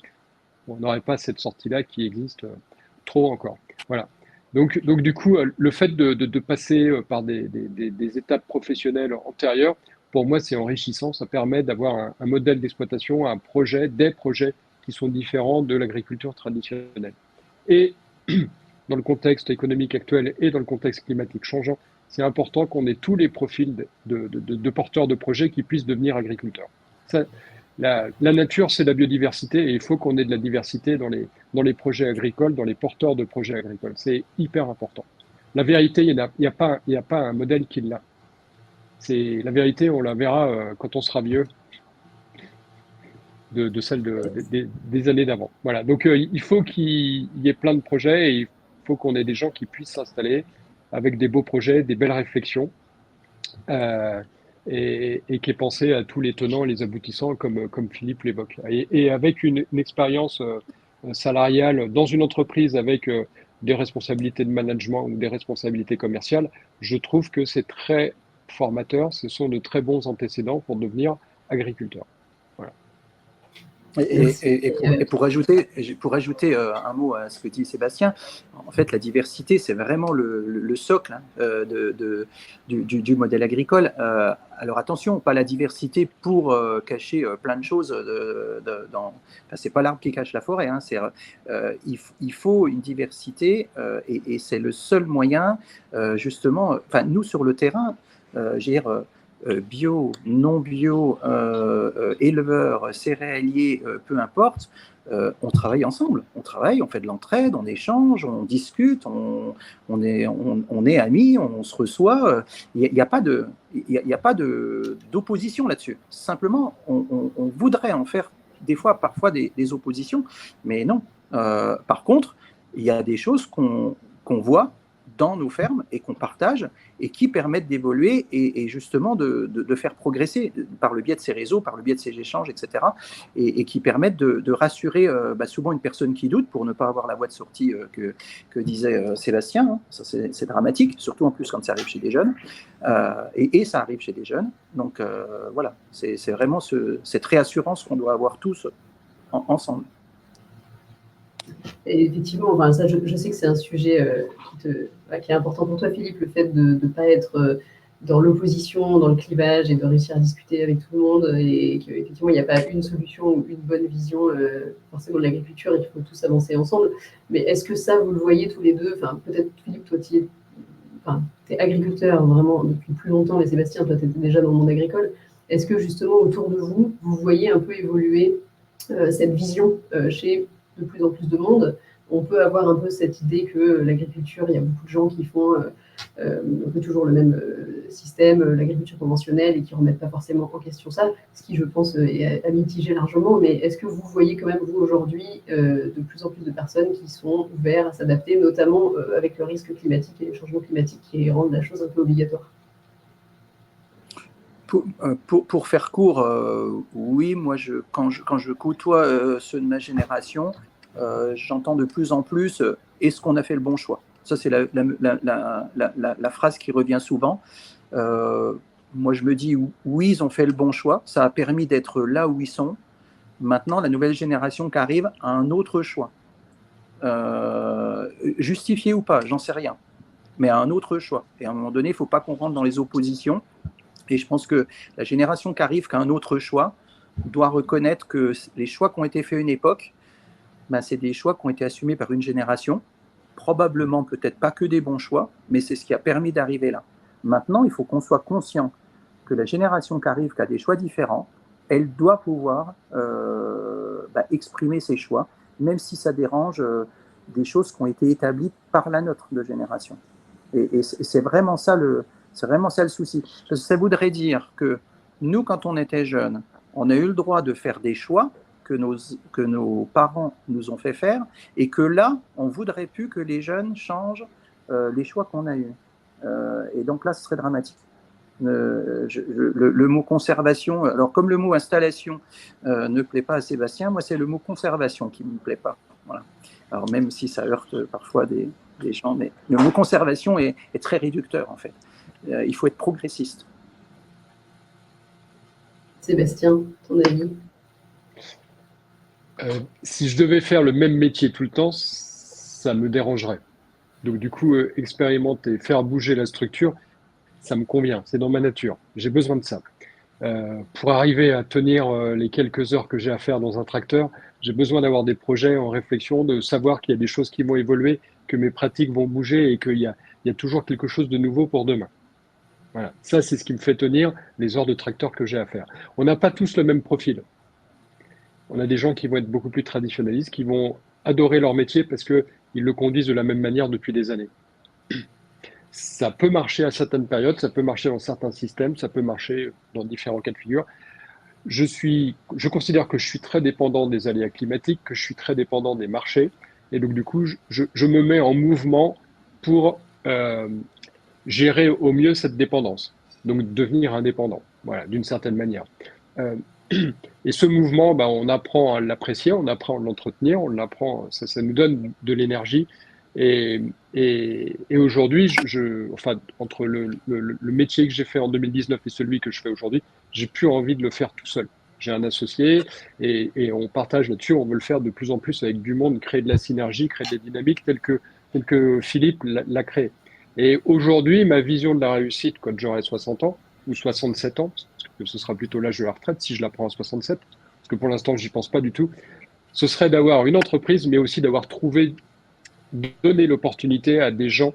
Speaker 1: on n'aurait pas cette sortie-là qui existe trop encore. Voilà. Donc du coup, le fait de passer par des étapes professionnelles antérieures, pour moi, c'est enrichissant. Ça permet d'avoir un modèle d'exploitation, un projet, des projets qui sont différents de l'agriculture traditionnelle. Et dans le contexte économique actuel et dans le contexte climatique changeant, c'est important qu'on ait tous les profils de porteurs de projets qui puissent devenir agriculteurs. Ça, la nature, c'est la biodiversité, et il faut qu'on ait de la diversité dans les projets agricoles, dans les porteurs de projets agricoles. C'est hyper important. La vérité, il n'y a pas un modèle qui l'a. La vérité, on la verra quand on sera vieux, de celle des années d'avant. Voilà. Donc, il faut qu'il y ait plein de projets, et il faut qu'on ait des gens qui puissent s'installer avec des beaux projets, des belles réflexions, et qui aient pensé à tous les tenants et les aboutissants, comme Philippe l'évoque. Et avec une expérience salariale dans une entreprise avec des responsabilités de management ou des responsabilités commerciales, je trouve que c'est très formateur. Ce sont de très bons antécédents pour devenir agriculteur. Voilà.
Speaker 3: Et pour ajouter un mot à ce que dit Sébastien, en fait, la diversité, c'est vraiment le socle du modèle agricole. Alors attention, pas la diversité pour cacher plein de choses. C'est pas l'arbre qui cache la forêt. Hein, il faut une diversité, et c'est le seul moyen, justement. Nous sur le terrain, bio, non bio, éleveurs, céréaliers, peu importe, on travaille ensemble. On travaille, on fait de l'entraide, on échange, on discute, on est amis, on se reçoit. Il n'y a pas d'opposition là-dessus. Simplement, on voudrait en faire parfois des oppositions, mais non. Par contre, il y a des choses qu'on voit dans nos fermes et qu'on partage et qui permettent d'évoluer et justement de faire progresser par le biais de ces réseaux, par le biais de ces échanges, etc. Et qui permettent de rassurer souvent une personne qui doute pour ne pas avoir la voie de sortie que disait Sébastien. Hein. Ça, c'est dramatique, surtout en plus quand ça arrive chez des jeunes. Et ça arrive chez des jeunes. Donc voilà, c'est vraiment cette réassurance qu'on doit avoir tous ensemble.
Speaker 2: Et effectivement, ça, je sais que c'est un sujet qui est important pour toi, Philippe, le fait de ne pas être dans l'opposition, dans le clivage, et de réussir à discuter avec tout le monde, et qu'effectivement, il n'y a pas une solution ou une bonne vision forcément de l'agriculture, et qu'il faut tous avancer ensemble. Mais est-ce que ça, vous le voyez tous les deux? Peut-être, Philippe, toi, tu es agriculteur vraiment depuis plus longtemps, mais Sébastien, toi, tu étais déjà dans le monde agricole. Est-ce que, justement, autour de vous, vous voyez un peu évoluer cette vision chez de plus en plus de monde? On peut avoir un peu cette idée que l'agriculture, il y a beaucoup de gens qui font un peu toujours le même système, l'agriculture conventionnelle, et qui ne remettent pas forcément en question ça, ce qui, je pense, est à mitiger largement. Mais est-ce que vous voyez quand même, vous, aujourd'hui, de plus en plus de personnes qui sont ouvertes à s'adapter, notamment avec le risque climatique et les changements climatiques qui rendent la chose un peu obligatoire?
Speaker 3: Pour faire court, oui, moi, quand je côtoie ceux de ma génération, j'entends de plus en plus est-ce qu'on a fait le bon choix? Ça, c'est la phrase qui revient souvent. Moi, je me dis oui, ils ont fait le bon choix. Ça a permis d'être là où ils sont. Maintenant, la nouvelle génération qui arrive a un autre choix. justifié ou pas, j'en sais rien, mais un autre choix. Et à un moment donné, il ne faut pas qu'on rentre dans les oppositions. Et je pense que la génération qui arrive, qui a un autre choix, doit reconnaître que les choix qui ont été faits à une époque, ben, c'est des choix qui ont été assumés par une génération, probablement peut-être pas que des bons choix, mais c'est ce qui a permis d'arriver là. Maintenant, il faut qu'on soit conscient que la génération qui arrive, qui a des choix différents, elle doit pouvoir exprimer ses choix, même si ça dérange des choses qui ont été établies par la nôtre de génération. Et c'est vraiment ça le souci. Parce que ça voudrait dire que nous, quand on était jeunes, on a eu le droit de faire des choix que nos parents nous ont fait faire, et que là, on ne voudrait plus que les jeunes changent les choix qu'on a eus. Et donc là, ce serait dramatique. Le mot conservation, alors comme le mot installation ne plaît pas à Sébastien, moi c'est le mot conservation qui ne me plaît pas. Voilà. Alors même si ça heurte parfois des gens, mais le mot conservation est très réducteur en fait. Il faut être progressiste.
Speaker 2: Sébastien, ton avis?
Speaker 1: Si je devais faire le même métier tout le temps, ça me dérangerait. Donc du coup, expérimenter, faire bouger la structure, ça me convient, c'est dans ma nature. J'ai besoin de ça. Pour arriver à tenir les quelques heures que j'ai à faire dans un tracteur, j'ai besoin d'avoir des projets en réflexion, de savoir qu'il y a des choses qui vont évoluer, que mes pratiques vont bouger et qu'il y a toujours quelque chose de nouveau pour demain. Voilà, ça c'est ce qui me fait tenir les heures de tracteur que j'ai à faire. On n'a pas tous le même profil. On a des gens qui vont être beaucoup plus traditionnalistes, qui vont adorer leur métier parce qu'ils le conduisent de la même manière depuis des années. Ça peut marcher à certaines périodes, ça peut marcher dans certains systèmes, ça peut marcher dans différents cas de figure. Je considère que je suis très dépendant des aléas climatiques, que je suis très dépendant des marchés. Et donc, du coup, je me mets en mouvement pour gérer au mieux cette dépendance. Donc, devenir indépendant, voilà, d'une certaine manière. Et ce mouvement, on apprend à l'apprécier, on apprend à l'entretenir, on l'apprend, ça nous donne de l'énergie. Et aujourd'hui, enfin, entre le métier que j'ai fait en 2019 et celui que je fais aujourd'hui, j'ai plus envie de le faire tout seul. J'ai un associé et on partage là-dessus. On veut le faire de plus en plus avec du monde, créer de la synergie, créer des dynamiques telles que Philippe l'a créé. Et aujourd'hui, ma vision de la réussite, quand j'aurai 60 ans ou 67 ans, parce que ce sera plutôt l'âge de la retraite si je la prends à 67, parce que pour l'instant, j'y pense pas du tout, ce serait d'avoir une entreprise, mais aussi d'avoir trouvé, donner l'opportunité à des gens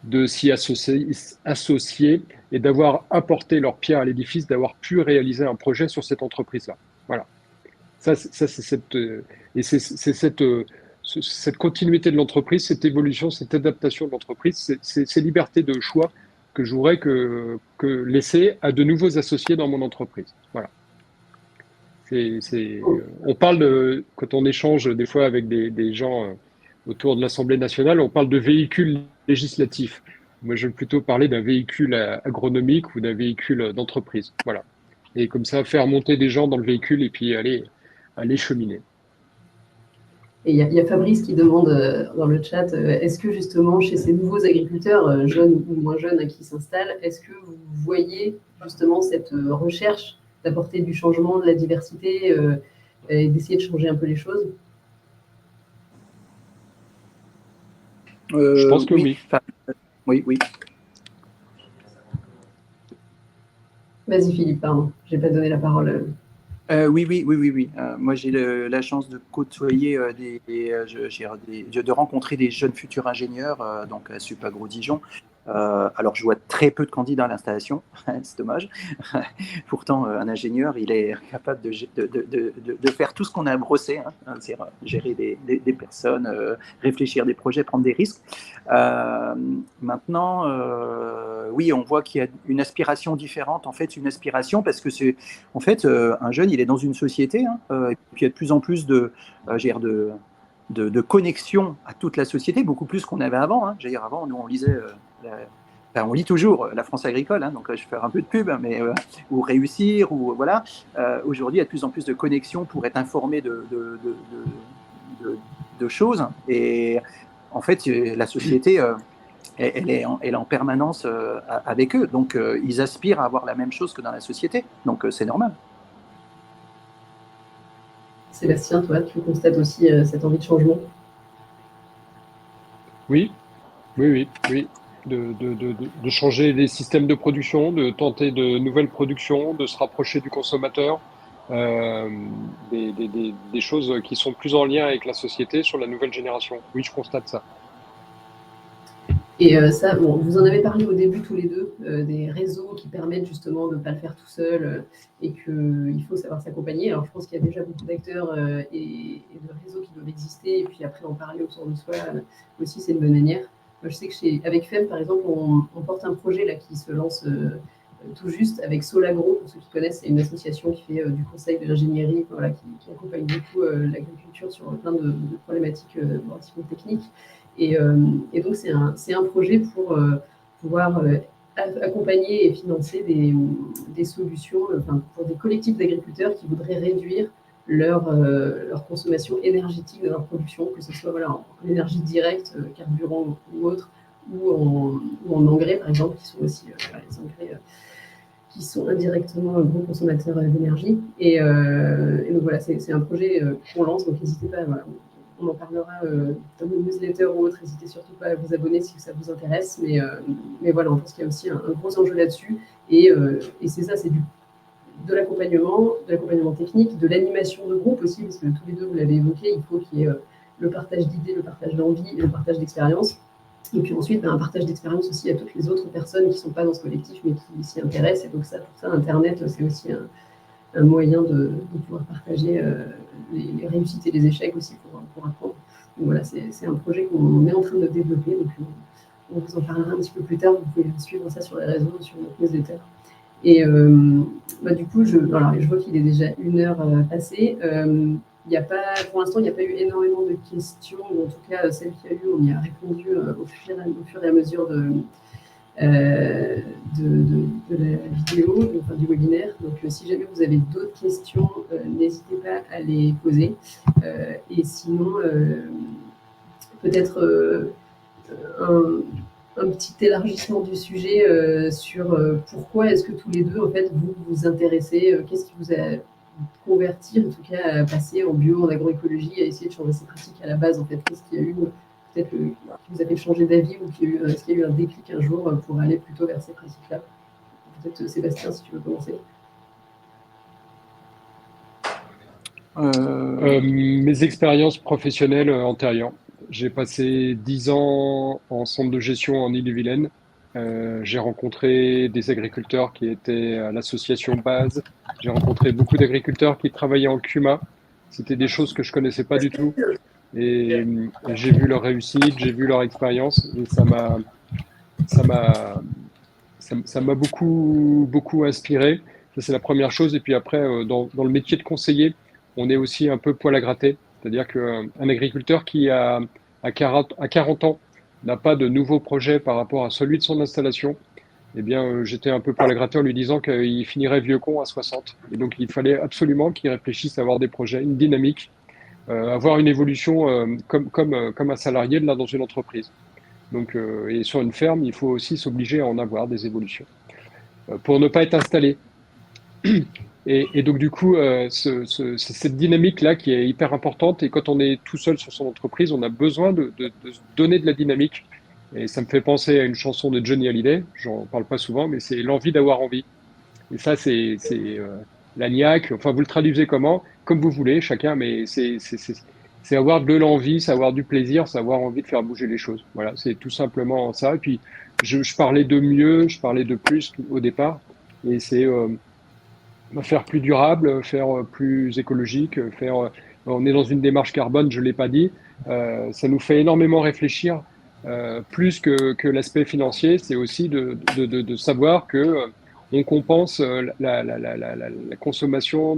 Speaker 1: de s'y associer et d'avoir apporté leur pierre à l'édifice, d'avoir pu réaliser un projet sur cette entreprise-là. Voilà. Ça, c'est cette continuité de l'entreprise, cette évolution, cette adaptation de l'entreprise, ces libertés de choix que j'aurais que laisser à de nouveaux associés dans mon entreprise. Voilà. On parle quand on échange des fois avec des gens autour de l'Assemblée nationale, on parle de véhicule législatif. Moi, je veux plutôt parler d'un véhicule agronomique ou d'un véhicule d'entreprise. Voilà. Et comme ça, faire monter des gens dans le véhicule et puis aller cheminer.
Speaker 2: Et il y a Fabrice qui demande dans le chat, est-ce que justement chez ces nouveaux agriculteurs, jeunes ou moins jeunes qui s'installent, est-ce que vous voyez justement cette recherche d'apporter du changement, de la diversité et d'essayer de changer un peu les choses?
Speaker 1: Je pense que oui.
Speaker 3: Oui.
Speaker 2: Vas-y Philippe, pardon, je n'ai pas donné la parole.
Speaker 3: Oui. Moi, j'ai la chance de côtoyer, de rencontrer des jeunes futurs ingénieurs, donc à Supagro Dijon. Alors, je vois très peu de candidats à l'installation, c'est dommage. Pourtant, un ingénieur, il est capable de faire tout ce qu'on a brossé, c'est-à-dire gérer des personnes, réfléchir des projets, prendre des risques. Maintenant, oui, on voit qu'il y a une aspiration différente, en fait, une aspiration parce que c'est, en fait, un jeune, il est dans une société, et puis il y a de plus en plus de connexion à toute la société, beaucoup plus qu'on avait avant. Avant, nous, on lisait, on lit toujours La France agricole, donc je vais faire un peu de pub, mais ou Réussir, ou voilà. Aujourd'hui, il y a de plus en plus de connexions pour être informé de choses. Et en fait, la société, elle est en permanence avec eux. Donc, ils aspirent à avoir la même chose que dans la société. Donc, c'est normal.
Speaker 2: Sébastien, toi, tu constates aussi cette envie de changement?
Speaker 1: Oui, oui, oui, oui. De changer les systèmes de production, de tenter de nouvelles productions, de se rapprocher du consommateur, des choses qui sont plus en lien avec la société sur la nouvelle génération. Oui, je constate ça.
Speaker 2: Et ça, bon, vous en avez parlé au début tous les deux, des réseaux qui permettent justement de ne pas le faire tout seul et qu'il faut savoir s'accompagner. Alors je pense qu'il y a déjà beaucoup d'acteurs et de réseaux qui doivent exister, et puis après en parler autour de soi aussi, c'est une bonne manière. Moi, je sais que avec FEM, par exemple, on porte un projet là, qui se lance tout juste avec Solagro, pour ceux qui connaissent, c'est une association qui fait du conseil de l'ingénierie, voilà, qui accompagne beaucoup l'agriculture sur plein de problématiques relativement techniques. Et donc, c'est un projet pour pouvoir accompagner et financer des solutions enfin, pour des collectifs d'agriculteurs qui voudraient réduire leur consommation énergétique de leur production, que ce soit voilà, en énergie directe, carburant ou autre, ou en engrais, par exemple, qui sont aussi les engrais qui sont indirectement gros consommateurs d'énergie. Et donc voilà, c'est un projet qu'on lance, donc n'hésitez pas, voilà, on en parlera dans nos newsletters ou autres, n'hésitez surtout pas à vous abonner si ça vous intéresse, mais voilà, on pense qu'il y a aussi un gros enjeu là-dessus, et c'est ça, c'est de l'accompagnement technique, de l'animation de groupe aussi, parce que tous les deux, vous l'avez évoqué, il faut qu'il y ait le partage d'idées, le partage d'envie et le partage d'expérience. Et puis ensuite, un partage d'expérience aussi à toutes les autres personnes qui ne sont pas dans ce collectif, mais qui s'y intéressent. Et donc ça, pour ça, Internet, c'est aussi un moyen de pouvoir partager les réussites et les échecs aussi pour apprendre. Donc voilà, c'est un projet qu'on est en train de développer. Donc on vous en parlera un petit peu plus tard. Vous pouvez suivre ça sur les réseaux, sur notre newsletter. Et du coup, je vois qu'il est déjà 1 heure passée. Pour l'instant, il n'y a pas eu énormément de questions, ou en tout cas, celles qu'il y a eu, on y a répondu au fur et à mesure de la vidéo, enfin, du webinaire. Donc, si jamais vous avez d'autres questions, n'hésitez pas à les poser. Et sinon, peut-être un petit élargissement du sujet sur pourquoi est-ce que tous les deux, en fait, vous vous intéressez, qu'est-ce qui vous a converti, en tout cas, à passer en bio, en agroécologie, à essayer de changer ses pratiques à la base, en fait, qu'est-ce qu'il y a eu peut-être qui vous a fait changer d'avis, ou est-ce qu'il y a eu un déclic un jour pour aller plutôt vers ces pratiques-là? Peut-être Sébastien, si tu veux commencer.
Speaker 1: Mes expériences professionnelles antérieures. J'ai passé 10 ans en centre de gestion en Ille-et-Vilaine. J'ai rencontré des agriculteurs qui étaient à l'association Base. J'ai rencontré beaucoup d'agriculteurs qui travaillaient en CUMA. C'était des choses que je connaissais pas du tout. Et j'ai vu leur réussite, j'ai vu leur expérience, et ça m'a, ça m'a beaucoup inspiré. Ça, c'est la première chose. Et puis après, dans le métier de conseiller, on est aussi un peu poil à gratter. C'est-à-dire qu'un agriculteur qui à 40 ans n'a pas de nouveau projet par rapport à celui de son installation, eh bien, j'étais un peu poil à gratter en lui disant qu'il finirait vieux con à 60. Et donc, il fallait absolument qu'il réfléchisse à avoir des projets, une dynamique, avoir une évolution comme un salarié là dans une entreprise. Donc, et sur une ferme, il faut aussi s'obliger à en avoir des évolutions pour ne pas être installé. Et donc, du coup, c'est cette dynamique-là qui est hyper importante. Et quand on est tout seul sur son entreprise, on a besoin de se donner de la dynamique. Et ça me fait penser à une chanson de Johnny Hallyday. J'en parle pas souvent, mais c'est l'envie d'avoir envie. Et ça, c'est la niaque. Enfin, vous le traduisez comment? Comme vous voulez, chacun, mais c'est avoir de l'envie, c'est avoir du plaisir, c'est avoir envie de faire bouger les choses. Voilà, c'est tout simplement ça. Et puis, je parlais de mieux, je parlais de plus au départ. Et c'est faire plus durable, faire plus écologique, on est dans une démarche carbone, je l'ai pas dit. Ça nous fait énormément réfléchir. Plus que l'aspect financier, c'est aussi de savoir que on compense la consommation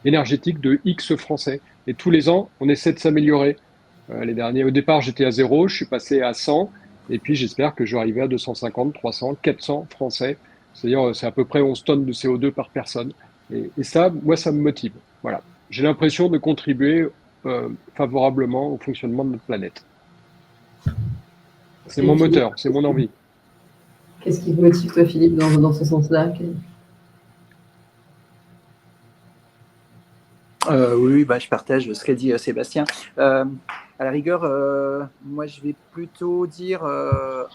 Speaker 1: énergétique de X Français. Et tous les ans, on essaie de s'améliorer. Au départ, j'étais à 0, je suis passé à 100, et puis j'espère que je vais arriver à 250, 300, 400 Français. C'est-à-dire, c'est à peu près 11 tonnes de CO2 par personne. Et ça, moi, ça me motive. Voilà. J'ai l'impression de contribuer favorablement au fonctionnement de notre planète. C'est mon moteur, c'est mon envie.
Speaker 2: Qu'est-ce qui te motive, toi, Philippe, dans ce sens-là?
Speaker 3: Oui, bah, je partage ce qu'a dit Sébastien. À la rigueur, moi, je vais plutôt dire,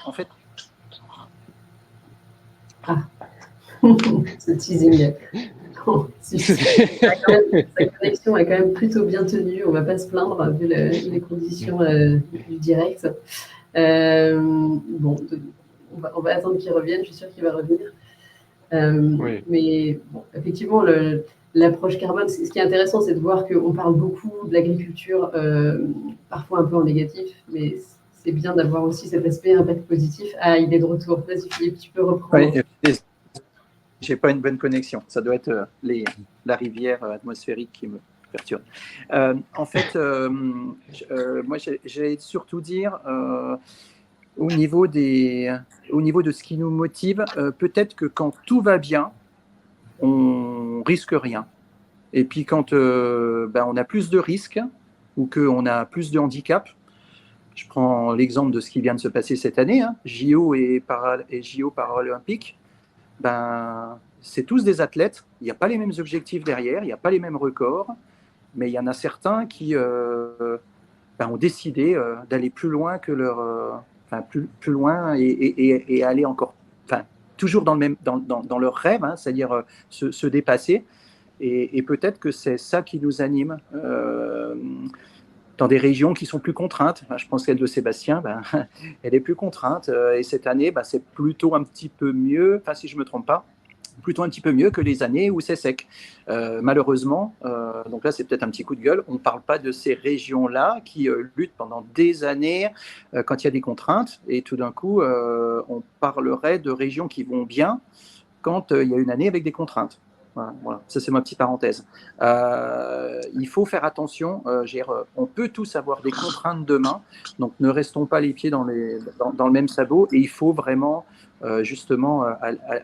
Speaker 3: en fait,
Speaker 2: Ce teasing. Bon, sa connexion est quand même plutôt bien tenue. On ne va pas se plaindre vu les conditions du direct. Bon, on va attendre qu'il revienne. Je suis sûre qu'il va revenir.
Speaker 1: Oui.
Speaker 2: Mais bon, effectivement, l'approche carbone, ce qui est intéressant, c'est de voir qu'on parle beaucoup de l'agriculture, parfois un peu en négatif, mais c'est bien d'avoir aussi cet aspect impact positif. Ah, il est de retour. Vas-y, Philippe, tu peux reprendre.
Speaker 3: Ouais, j'ai pas une bonne connexion. Ça doit être la rivière atmosphérique qui me perturbe. En fait, moi, j'allais surtout dire, au niveau de ce qui nous motive, peut-être que quand tout va bien, on risque rien. Et puis quand on a plus de risques ou qu'on a plus de handicap, je prends l'exemple de ce qui vient de se passer cette année, hein, JO et JO paralympiques, c'est tous des athlètes, il n'y a pas les mêmes objectifs derrière, il n'y a pas les mêmes records, mais il y en a certains qui ont décidé d'aller plus loin que plus loin et aller encore, toujours dans leur rêve, hein, c'est-à-dire se dépasser. Et peut-être que c'est ça qui nous anime. Dans des régions qui sont plus contraintes. Je pense qu'elle de Sébastien, elle est plus contrainte. Et cette année, c'est plutôt un petit peu mieux, si je ne me trompe pas, plutôt un petit peu mieux que les années où c'est sec. Malheureusement, donc là c'est peut-être un petit coup de gueule, on ne parle pas de ces régions-là qui luttent pendant des années quand il y a des contraintes, et tout d'un coup on parlerait de régions qui vont bien quand il y a une année avec des contraintes. Voilà. Ça c'est ma petite parenthèse. Il faut faire attention, on peut tous avoir des contraintes demain, donc ne restons pas les pieds dans le même sabot, et il faut vraiment justement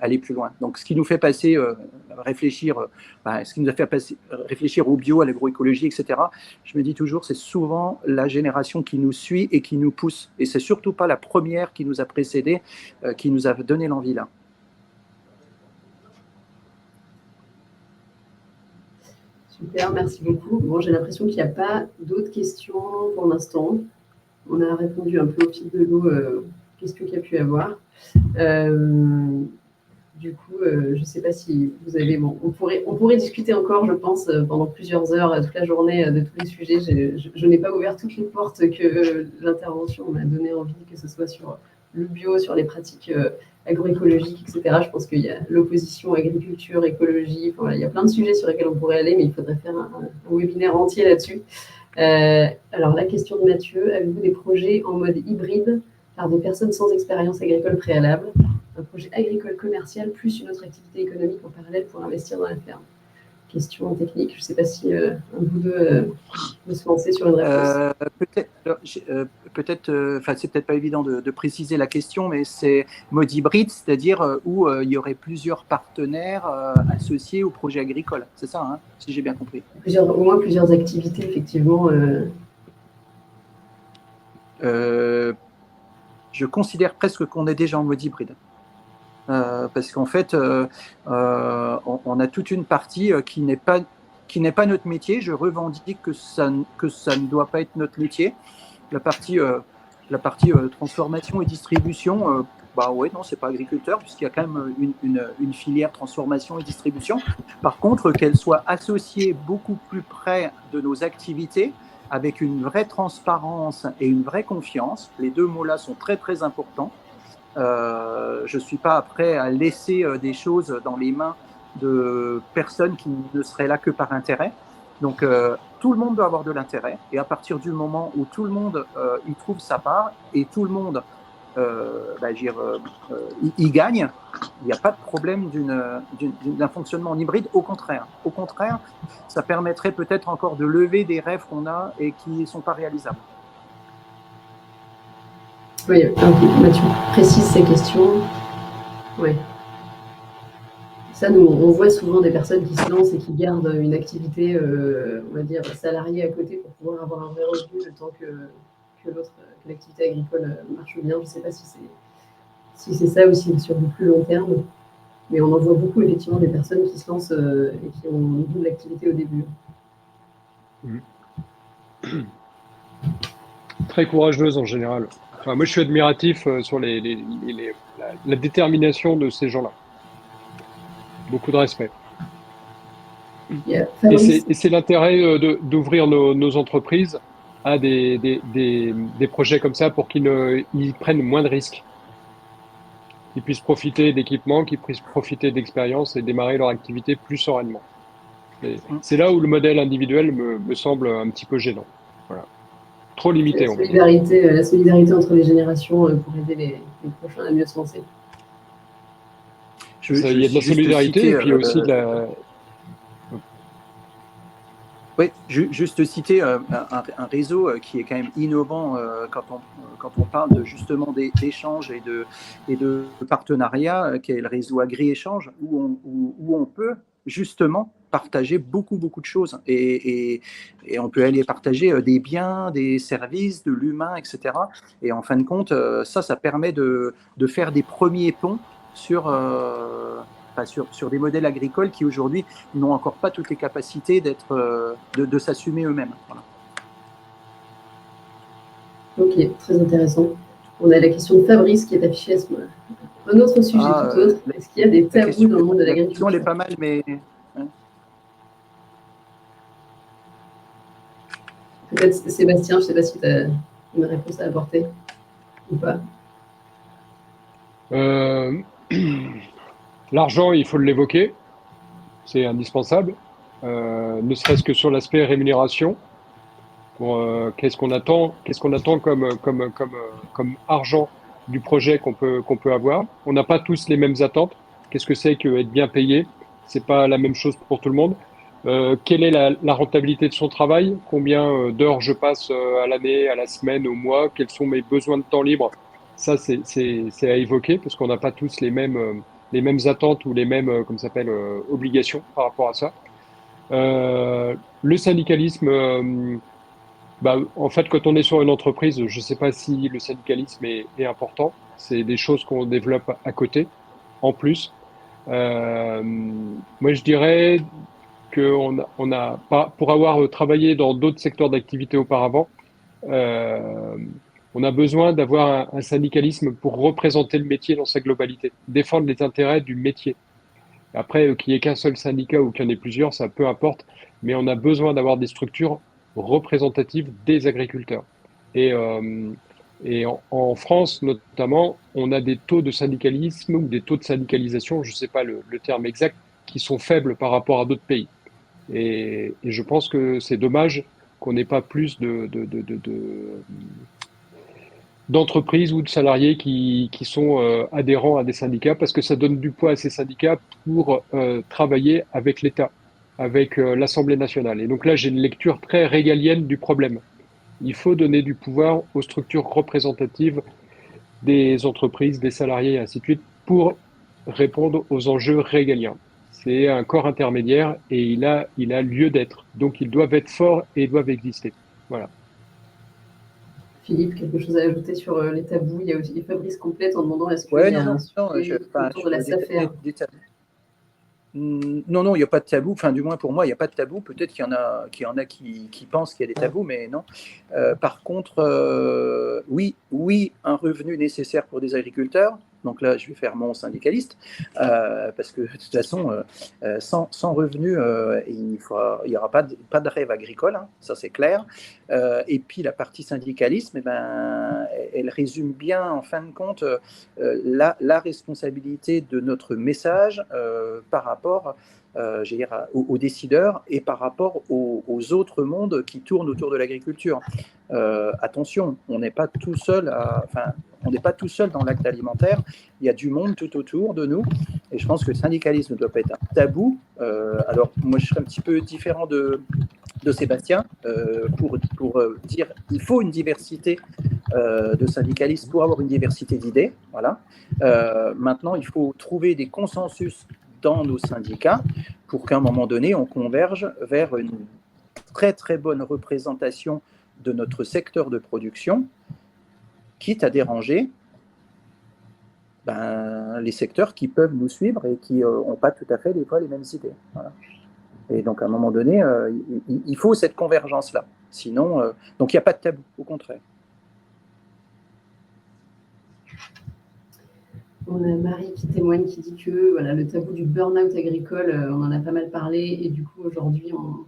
Speaker 3: aller plus loin. Donc ce qui nous fait passer réfléchir, ce qui nous a fait réfléchir au bio, à l'agroécologie, etc. Je me dis toujours, c'est souvent la génération qui nous suit et qui nous pousse, et c'est surtout pas la première qui nous a précédés qui nous a donné l'envie là.
Speaker 2: Super, merci beaucoup. Bon, j'ai l'impression qu'il n'y a pas d'autres questions pour l'instant. On a répondu un peu au fil de l'eau aux questions qu'il y a pu y avoir. Du coup, je ne sais pas si vous avez... Bon, on pourrait discuter encore, je pense, pendant plusieurs heures, toute la journée, de tous les sujets. Je n'ai pas ouvert toutes les portes que l'intervention m'a donné envie, que ce soit sur le bio, sur les pratiques agroécologiques, etc. Je pense qu'il y a l'opposition agriculture, écologie. Enfin, il y a plein de sujets sur lesquels on pourrait aller, mais il faudrait faire un webinaire entier là-dessus. Alors, la question de Mathieu, avez-vous des projets en mode hybride par des personnes sans expérience agricole préalable, un projet agricole commercial plus une autre activité économique en parallèle pour investir dans la ferme? Question technique, je ne sais pas si un de vous deux veut se lancer sur une réponse.
Speaker 3: C'est peut-être pas évident de préciser la question, mais c'est mode hybride, c'est-à-dire où il y aurait plusieurs partenaires associés au projet agricole. C'est ça, hein, si j'ai bien compris.
Speaker 2: Au moins plusieurs activités, effectivement.
Speaker 3: Je considère presque qu'on est déjà en mode hybride. Parce qu'en fait, on a toute une partie qui n'est pas notre métier. Je revendique que ça ne doit pas être notre métier. La partie transformation et distribution, non, c'est pas agriculteur, puisqu'il y a quand même une filière transformation et distribution. Par contre, qu'elle soit associée beaucoup plus près de nos activités, avec une vraie transparence et une vraie confiance. Les deux mots-là sont très, très importants. Je ne suis pas prêt à laisser des choses dans les mains de personnes qui ne seraient là que par intérêt. Donc, tout le monde doit avoir de l'intérêt. Et à partir du moment où tout le monde y trouve sa part et tout le monde y gagne, il n'y a pas de problème d'un fonctionnement en hybride. Au contraire, ça permettrait peut-être encore de lever des rêves qu'on a et qui ne sont pas réalisables.
Speaker 2: Oui, Mathieu précise ces questions. Oui. Ça, nous, on voit souvent des personnes qui se lancent et qui gardent une activité, on va dire, salariée à côté pour pouvoir avoir un vrai revenu le temps que l'activité agricole marche bien. Je ne sais pas si c'est ça aussi sur du plus long terme, mais on en voit beaucoup, effectivement, des personnes qui se lancent et qui ont une double activité au début.
Speaker 1: Très courageuse en général. Enfin, moi, je suis admiratif sur la détermination de ces gens-là. Beaucoup de respect. Et c'est l'intérêt d'ouvrir nos entreprises à des projets comme ça pour ils prennent moins de risques, qu'ils puissent profiter d'équipements, qu'ils puissent profiter d'expériences et démarrer leur activité plus sereinement. C'est là où le modèle individuel me semble un petit peu gênant. Voilà. Trop limité.
Speaker 2: La solidarité entre les générations pour aider les prochains à mieux se lancer.
Speaker 1: Il y a de la solidarité et puis aussi de la...
Speaker 3: Oui, juste citer un réseau qui est quand même innovant quand on parle justement d'échanges et de partenariats, qui est le réseau Agri-Échange, où on peut justement partager beaucoup de choses et on peut aller partager des biens, des services, de l'humain, etc. Et en fin de compte, ça permet de faire des premiers ponts sur des modèles agricoles qui aujourd'hui n'ont encore pas toutes les capacités de s'assumer eux-mêmes. Voilà.
Speaker 2: Ok, très intéressant. On a la question de Fabrice qui est affichée à un autre sujet tout autre. Est-ce qu'il y a des tabous dans le monde de l'agriculture?
Speaker 3: La question, elle est pas mal, mais...
Speaker 2: Peut-être Sébastien, je ne sais pas si tu as une réponse à apporter ou pas.
Speaker 1: L'argent, il faut l'évoquer, c'est indispensable, ne serait-ce que sur l'aspect rémunération. Qu'est-ce qu'on attend comme argent du projet qu'on peut avoir. On n'a pas tous les mêmes attentes. Qu'est-ce que c'est que être bien payé? C'est pas la même chose pour tout le monde. Quelle est la rentabilité de son travail? Combien d'heures je passe à l'année, à la semaine, au mois? Quels sont mes besoins de temps libre? Ça, c'est à évoquer parce qu'on n'a pas tous les mêmes attentes ou les mêmes, obligations par rapport à ça. Le syndicalisme, en fait, quand on est sur une entreprise, je ne sais pas si le syndicalisme est important. C'est des choses qu'on développe à côté, en plus. Moi, je dirais on a pas, pour avoir travaillé dans d'autres secteurs d'activité auparavant, euh, on a besoin d'avoir un syndicalisme pour représenter le métier dans sa globalité, défendre les intérêts du métier. Après, qu'il n'y ait qu'un seul syndicat ou qu'il y en ait plusieurs, ça peu importe, mais on a besoin d'avoir des structures représentatives des agriculteurs. Et, en France, notamment, on a des taux de syndicalisme ou des taux de syndicalisation, je ne sais pas le terme exact, qui sont faibles par rapport à d'autres pays. Et je pense que c'est dommage qu'on n'ait pas plus d'entreprises ou de salariés qui sont adhérents à des syndicats parce que ça donne du poids à ces syndicats pour travailler avec l'État, avec l'Assemblée nationale. Et donc là, j'ai une lecture très régalienne du problème. Il faut donner du pouvoir aux structures représentatives des entreprises, des salariés et ainsi de suite pour répondre aux enjeux régaliens. C'est un corps intermédiaire et il a lieu d'être. Donc ils doivent être forts et ils doivent exister. Voilà.
Speaker 2: Philippe, quelque chose à ajouter sur les tabous? Il y a aussi Fabrice complète en demandant est-ce qu'il y a un sujet autour de la SAFER?
Speaker 3: Non, il n'y a pas de tabou. Enfin, du moins pour moi, il n'y a pas de tabou. Peut-être qu'il y en a qui pensent qu'il y a des tabous, mais non. Par contre, oui, un revenu nécessaire pour des agriculteurs. Donc là, je vais faire mon syndicaliste, parce que de toute façon, sans revenu, il n'y aura pas de rêve agricole, hein, ça c'est clair. Et puis la partie syndicalisme, elle résume bien, en fin de compte, la responsabilité de notre message par rapport aux décideurs et par rapport aux autres mondes qui tournent autour de l'agriculture. Attention, on n'est pas tout seul on n'est pas tout seul dans l'acte alimentaire, il y a du monde tout autour de nous, et je pense que le syndicalisme ne doit pas être un tabou. Alors, moi, je serais un petit peu différent de Sébastien pour dire qu'il faut une diversité de syndicalistes pour avoir une diversité d'idées. Voilà. Maintenant, il faut trouver des consensus dans nos syndicats pour qu'à un moment donné, on converge vers une très, très bonne représentation de notre secteur de production, quitte à déranger les secteurs qui peuvent nous suivre et qui n'ont pas tout à fait des fois les mêmes idées. Voilà. Et donc, à un moment donné, il faut cette convergence-là. Sinon, donc il n'y a pas de tabou, au contraire.
Speaker 2: On a Marie qui témoigne, qui dit que voilà, le tabou du burn-out agricole, on en a pas mal parlé, et du coup, aujourd'hui, on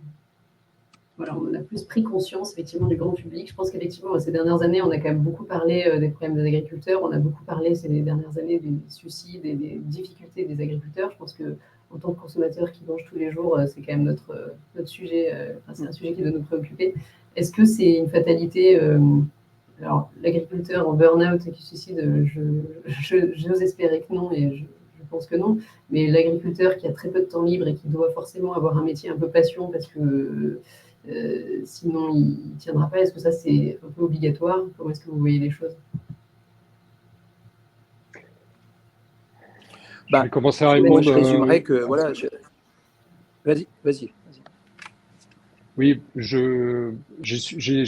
Speaker 2: a plus pris conscience, effectivement, du grand public. Je pense qu'effectivement, ces dernières années, on a quand même beaucoup parlé des problèmes des agriculteurs. On a beaucoup parlé ces dernières années des suicides et des difficultés des agriculteurs. Je pense que en tant que consommateur qui mange tous les jours, c'est quand même notre sujet, c'est un sujet qui doit nous préoccuper. Est-ce que c'est une fatalité alors, l'agriculteur en burn-out et qui se suicide, j'ose espérer que non, et je pense que non. Mais l'agriculteur qui a très peu de temps libre et qui doit forcément avoir un métier un peu passion parce que sinon il ne tiendra pas, est-ce que ça c'est un peu obligatoire? Comment est-ce que vous voyez les choses?
Speaker 1: Je vais commencer à répondre.
Speaker 3: Je résumerais que, voilà, vas-y.
Speaker 1: Oui, j'ai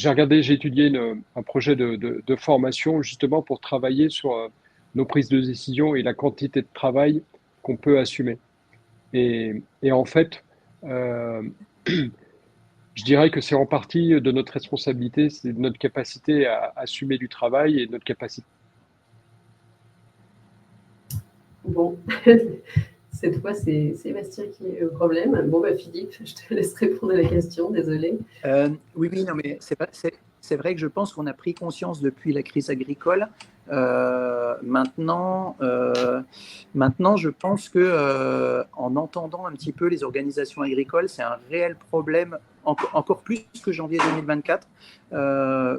Speaker 1: regardé, j'ai étudié un projet de formation justement pour travailler sur nos prises de décision et la quantité de travail qu'on peut assumer. Et en fait, je dirais que c'est en partie de notre responsabilité, c'est de notre capacité à assumer du travail et notre capacité.
Speaker 2: Bon, cette fois, c'est Sébastien qui est au problème. Bon, Philippe, je te laisse répondre à la question, désolé.
Speaker 3: Oui, non, mais c'est vrai que je pense qu'on a pris conscience depuis la crise agricole. Maintenant, je pense que en entendant un petit peu les organisations agricoles, c'est un réel problème, encore plus que janvier 2024,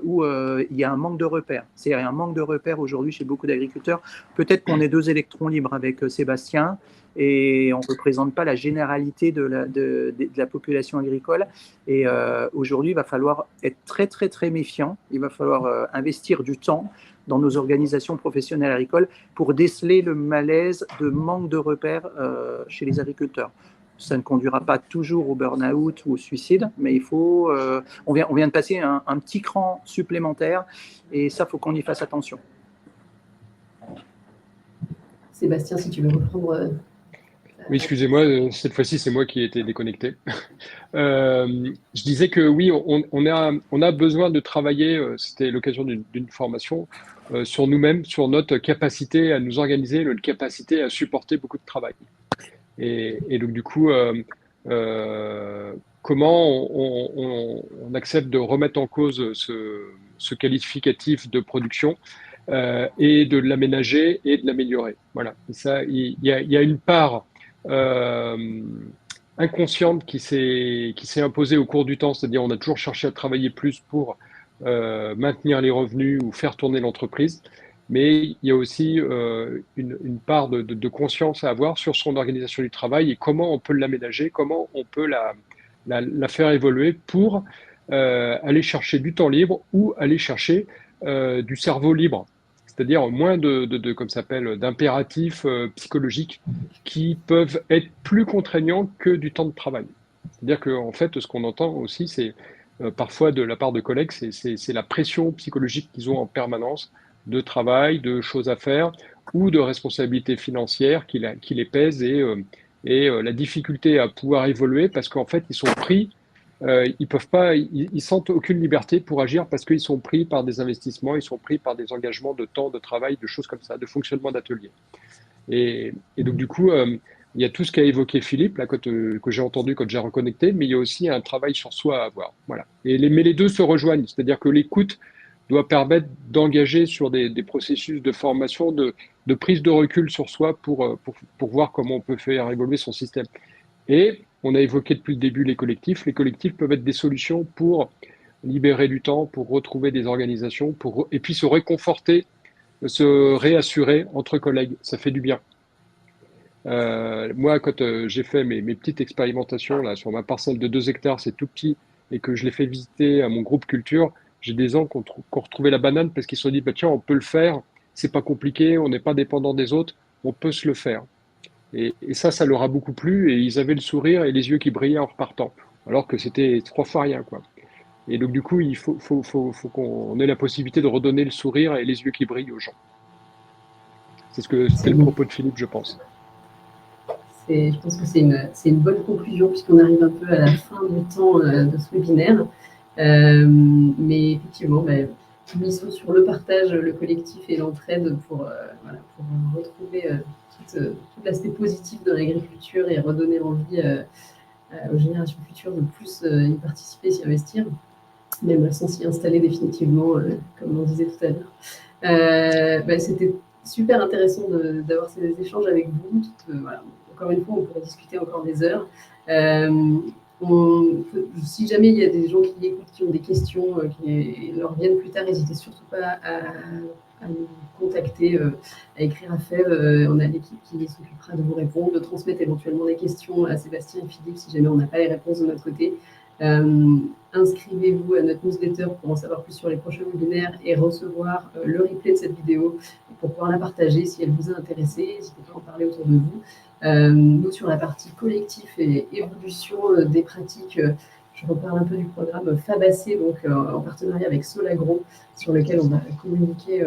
Speaker 3: où il y a un manque de repères. C'est-à-dire un manque de repères aujourd'hui chez beaucoup d'agriculteurs. Peut-être qu'on est deux électrons libres avec Sébastien et on ne représente pas la généralité de la population agricole. Et aujourd'hui, il va falloir être très, très, très méfiant. Il va falloir investir du temps dans nos organisations professionnelles agricoles pour déceler le malaise de manque de repères chez les agriculteurs. Ça ne conduira pas toujours au burn-out ou au suicide, mais il faut, on vient de passer un petit cran supplémentaire et ça, il faut qu'on y fasse attention.
Speaker 2: Sébastien, si tu veux reprendre.
Speaker 1: Oui, excusez-moi, cette fois-ci, c'est moi qui ai été déconnecté. Je disais que oui, on a besoin de travailler, c'était l'occasion d'une formation, sur nous-mêmes, sur notre capacité à nous organiser, notre capacité à supporter beaucoup de travail. Et donc, du coup, comment on accepte de remettre en cause ce qualificatif de production et de l'aménager et de l'améliorer. Voilà. Et ça, il y a une part inconsciente qui s'est imposée au cours du temps, c'est-à-dire on a toujours cherché à travailler plus pour maintenir les revenus ou faire tourner l'entreprise, mais il y a aussi une part de conscience à avoir sur son organisation du travail et comment on peut l'aménager, comment on peut la faire évoluer pour aller chercher du temps libre ou aller chercher du cerveau libre. C'est-à-dire moins comme ça s'appelle, d'impératifs psychologiques qui peuvent être plus contraignants que du temps de travail. C'est-à-dire qu'en fait, ce qu'on entend aussi, c'est parfois de la part de collègues, c'est la pression psychologique qu'ils ont en permanence de travail, de choses à faire ou de responsabilités financières qui les pèsent et la difficulté à pouvoir évoluer parce qu'en fait, ils sont pris. Ils peuvent pas, ils sentent aucune liberté pour agir parce qu'ils sont pris par des investissements, ils sont pris par des engagements de temps, de travail, de choses comme ça, de fonctionnement d'atelier. Et donc du coup, il y a tout ce qu'a évoqué Philippe là que j'ai entendu quand j'ai reconnecté, mais il y a aussi un travail sur soi à avoir. Voilà. Mais les deux se rejoignent, c'est-à-dire que l'écoute doit permettre d'engager sur des processus de formation, de prise de recul sur soi pour voir comment on peut faire évoluer son système. Et on a évoqué depuis le début les collectifs. Les collectifs peuvent être des solutions pour libérer du temps, pour retrouver des organisations, et puis se réconforter, se réassurer entre collègues. Ça fait du bien. Moi, quand j'ai fait mes petites expérimentations là, sur ma parcelle de 2 hectares, c'est tout petit, et que je l'ai fait visiter à mon groupe culture, j'ai des gens qui ont retrouvé la banane parce qu'ils se sont dit, bah, tiens, on peut le faire, c'est pas compliqué, on n'est pas dépendant des autres, on peut se le faire. Et ça leur a beaucoup plu et ils avaient le sourire et les yeux qui brillaient en repartant, alors que c'était 3 fois rien, quoi. Et donc, du coup, il faut qu'on ait la possibilité de redonner le sourire et les yeux qui brillent aux gens. C'était le propos de Philippe, je pense.
Speaker 2: Je pense que c'est une bonne conclusion puisqu'on arrive un peu à la fin du temps de ce webinaire. Mais effectivement, misons sur le partage, le collectif et l'entraide pour retrouver tout l'aspect positif de l'agriculture et redonner envie aux générations futures de plus y participer, s'y investir, même sans s'y installer définitivement, comme on disait tout à l'heure. C'était super intéressant d'avoir ces échanges avec vous. Encore une fois, on pourrait discuter encore des heures. Si jamais il y a des gens qui écoutent, qui ont des questions qui leur viennent plus tard, n'hésitez surtout pas à nous contacter, à écrire à FEV. On a l'équipe qui s'occupera de vous répondre, de transmettre éventuellement des questions à Sébastien et Philippe si jamais on n'a pas les réponses de notre côté. Inscrivez-vous à notre newsletter pour en savoir plus sur les prochains webinaires et recevoir le replay de cette vidéo pour pouvoir la partager si elle vous a intéressé, n'hésitez pas à en parler autour de vous. Nous, sur la partie collectif et évolution des pratiques, je reparle un peu du programme Fabacé, donc en partenariat avec Solagro, sur lequel on va communiquer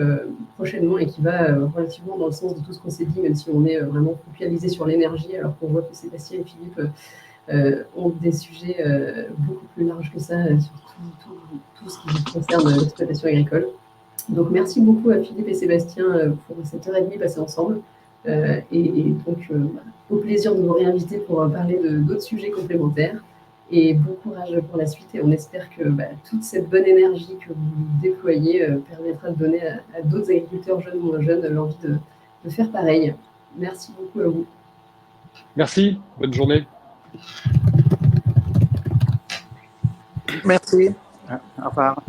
Speaker 2: prochainement et qui va relativement dans le sens de tout ce qu'on s'est dit, même si on est vraiment focalisé sur l'énergie, alors qu'on voit que Sébastien et Philippe ont des sujets beaucoup plus larges que ça, sur tout ce qui concerne l'exploitation agricole. Donc, merci beaucoup à Philippe et Sébastien pour cette heure et demie passée ensemble. Et donc, au plaisir de vous réinviter pour parler d'autres sujets complémentaires. Et bon courage pour la suite. Et on espère que toute cette bonne énergie que vous déployez permettra de donner à d'autres agriculteurs jeunes ou moins jeunes l'envie de faire pareil. Merci beaucoup à vous.
Speaker 1: Merci, bonne journée.
Speaker 3: Merci. Au revoir.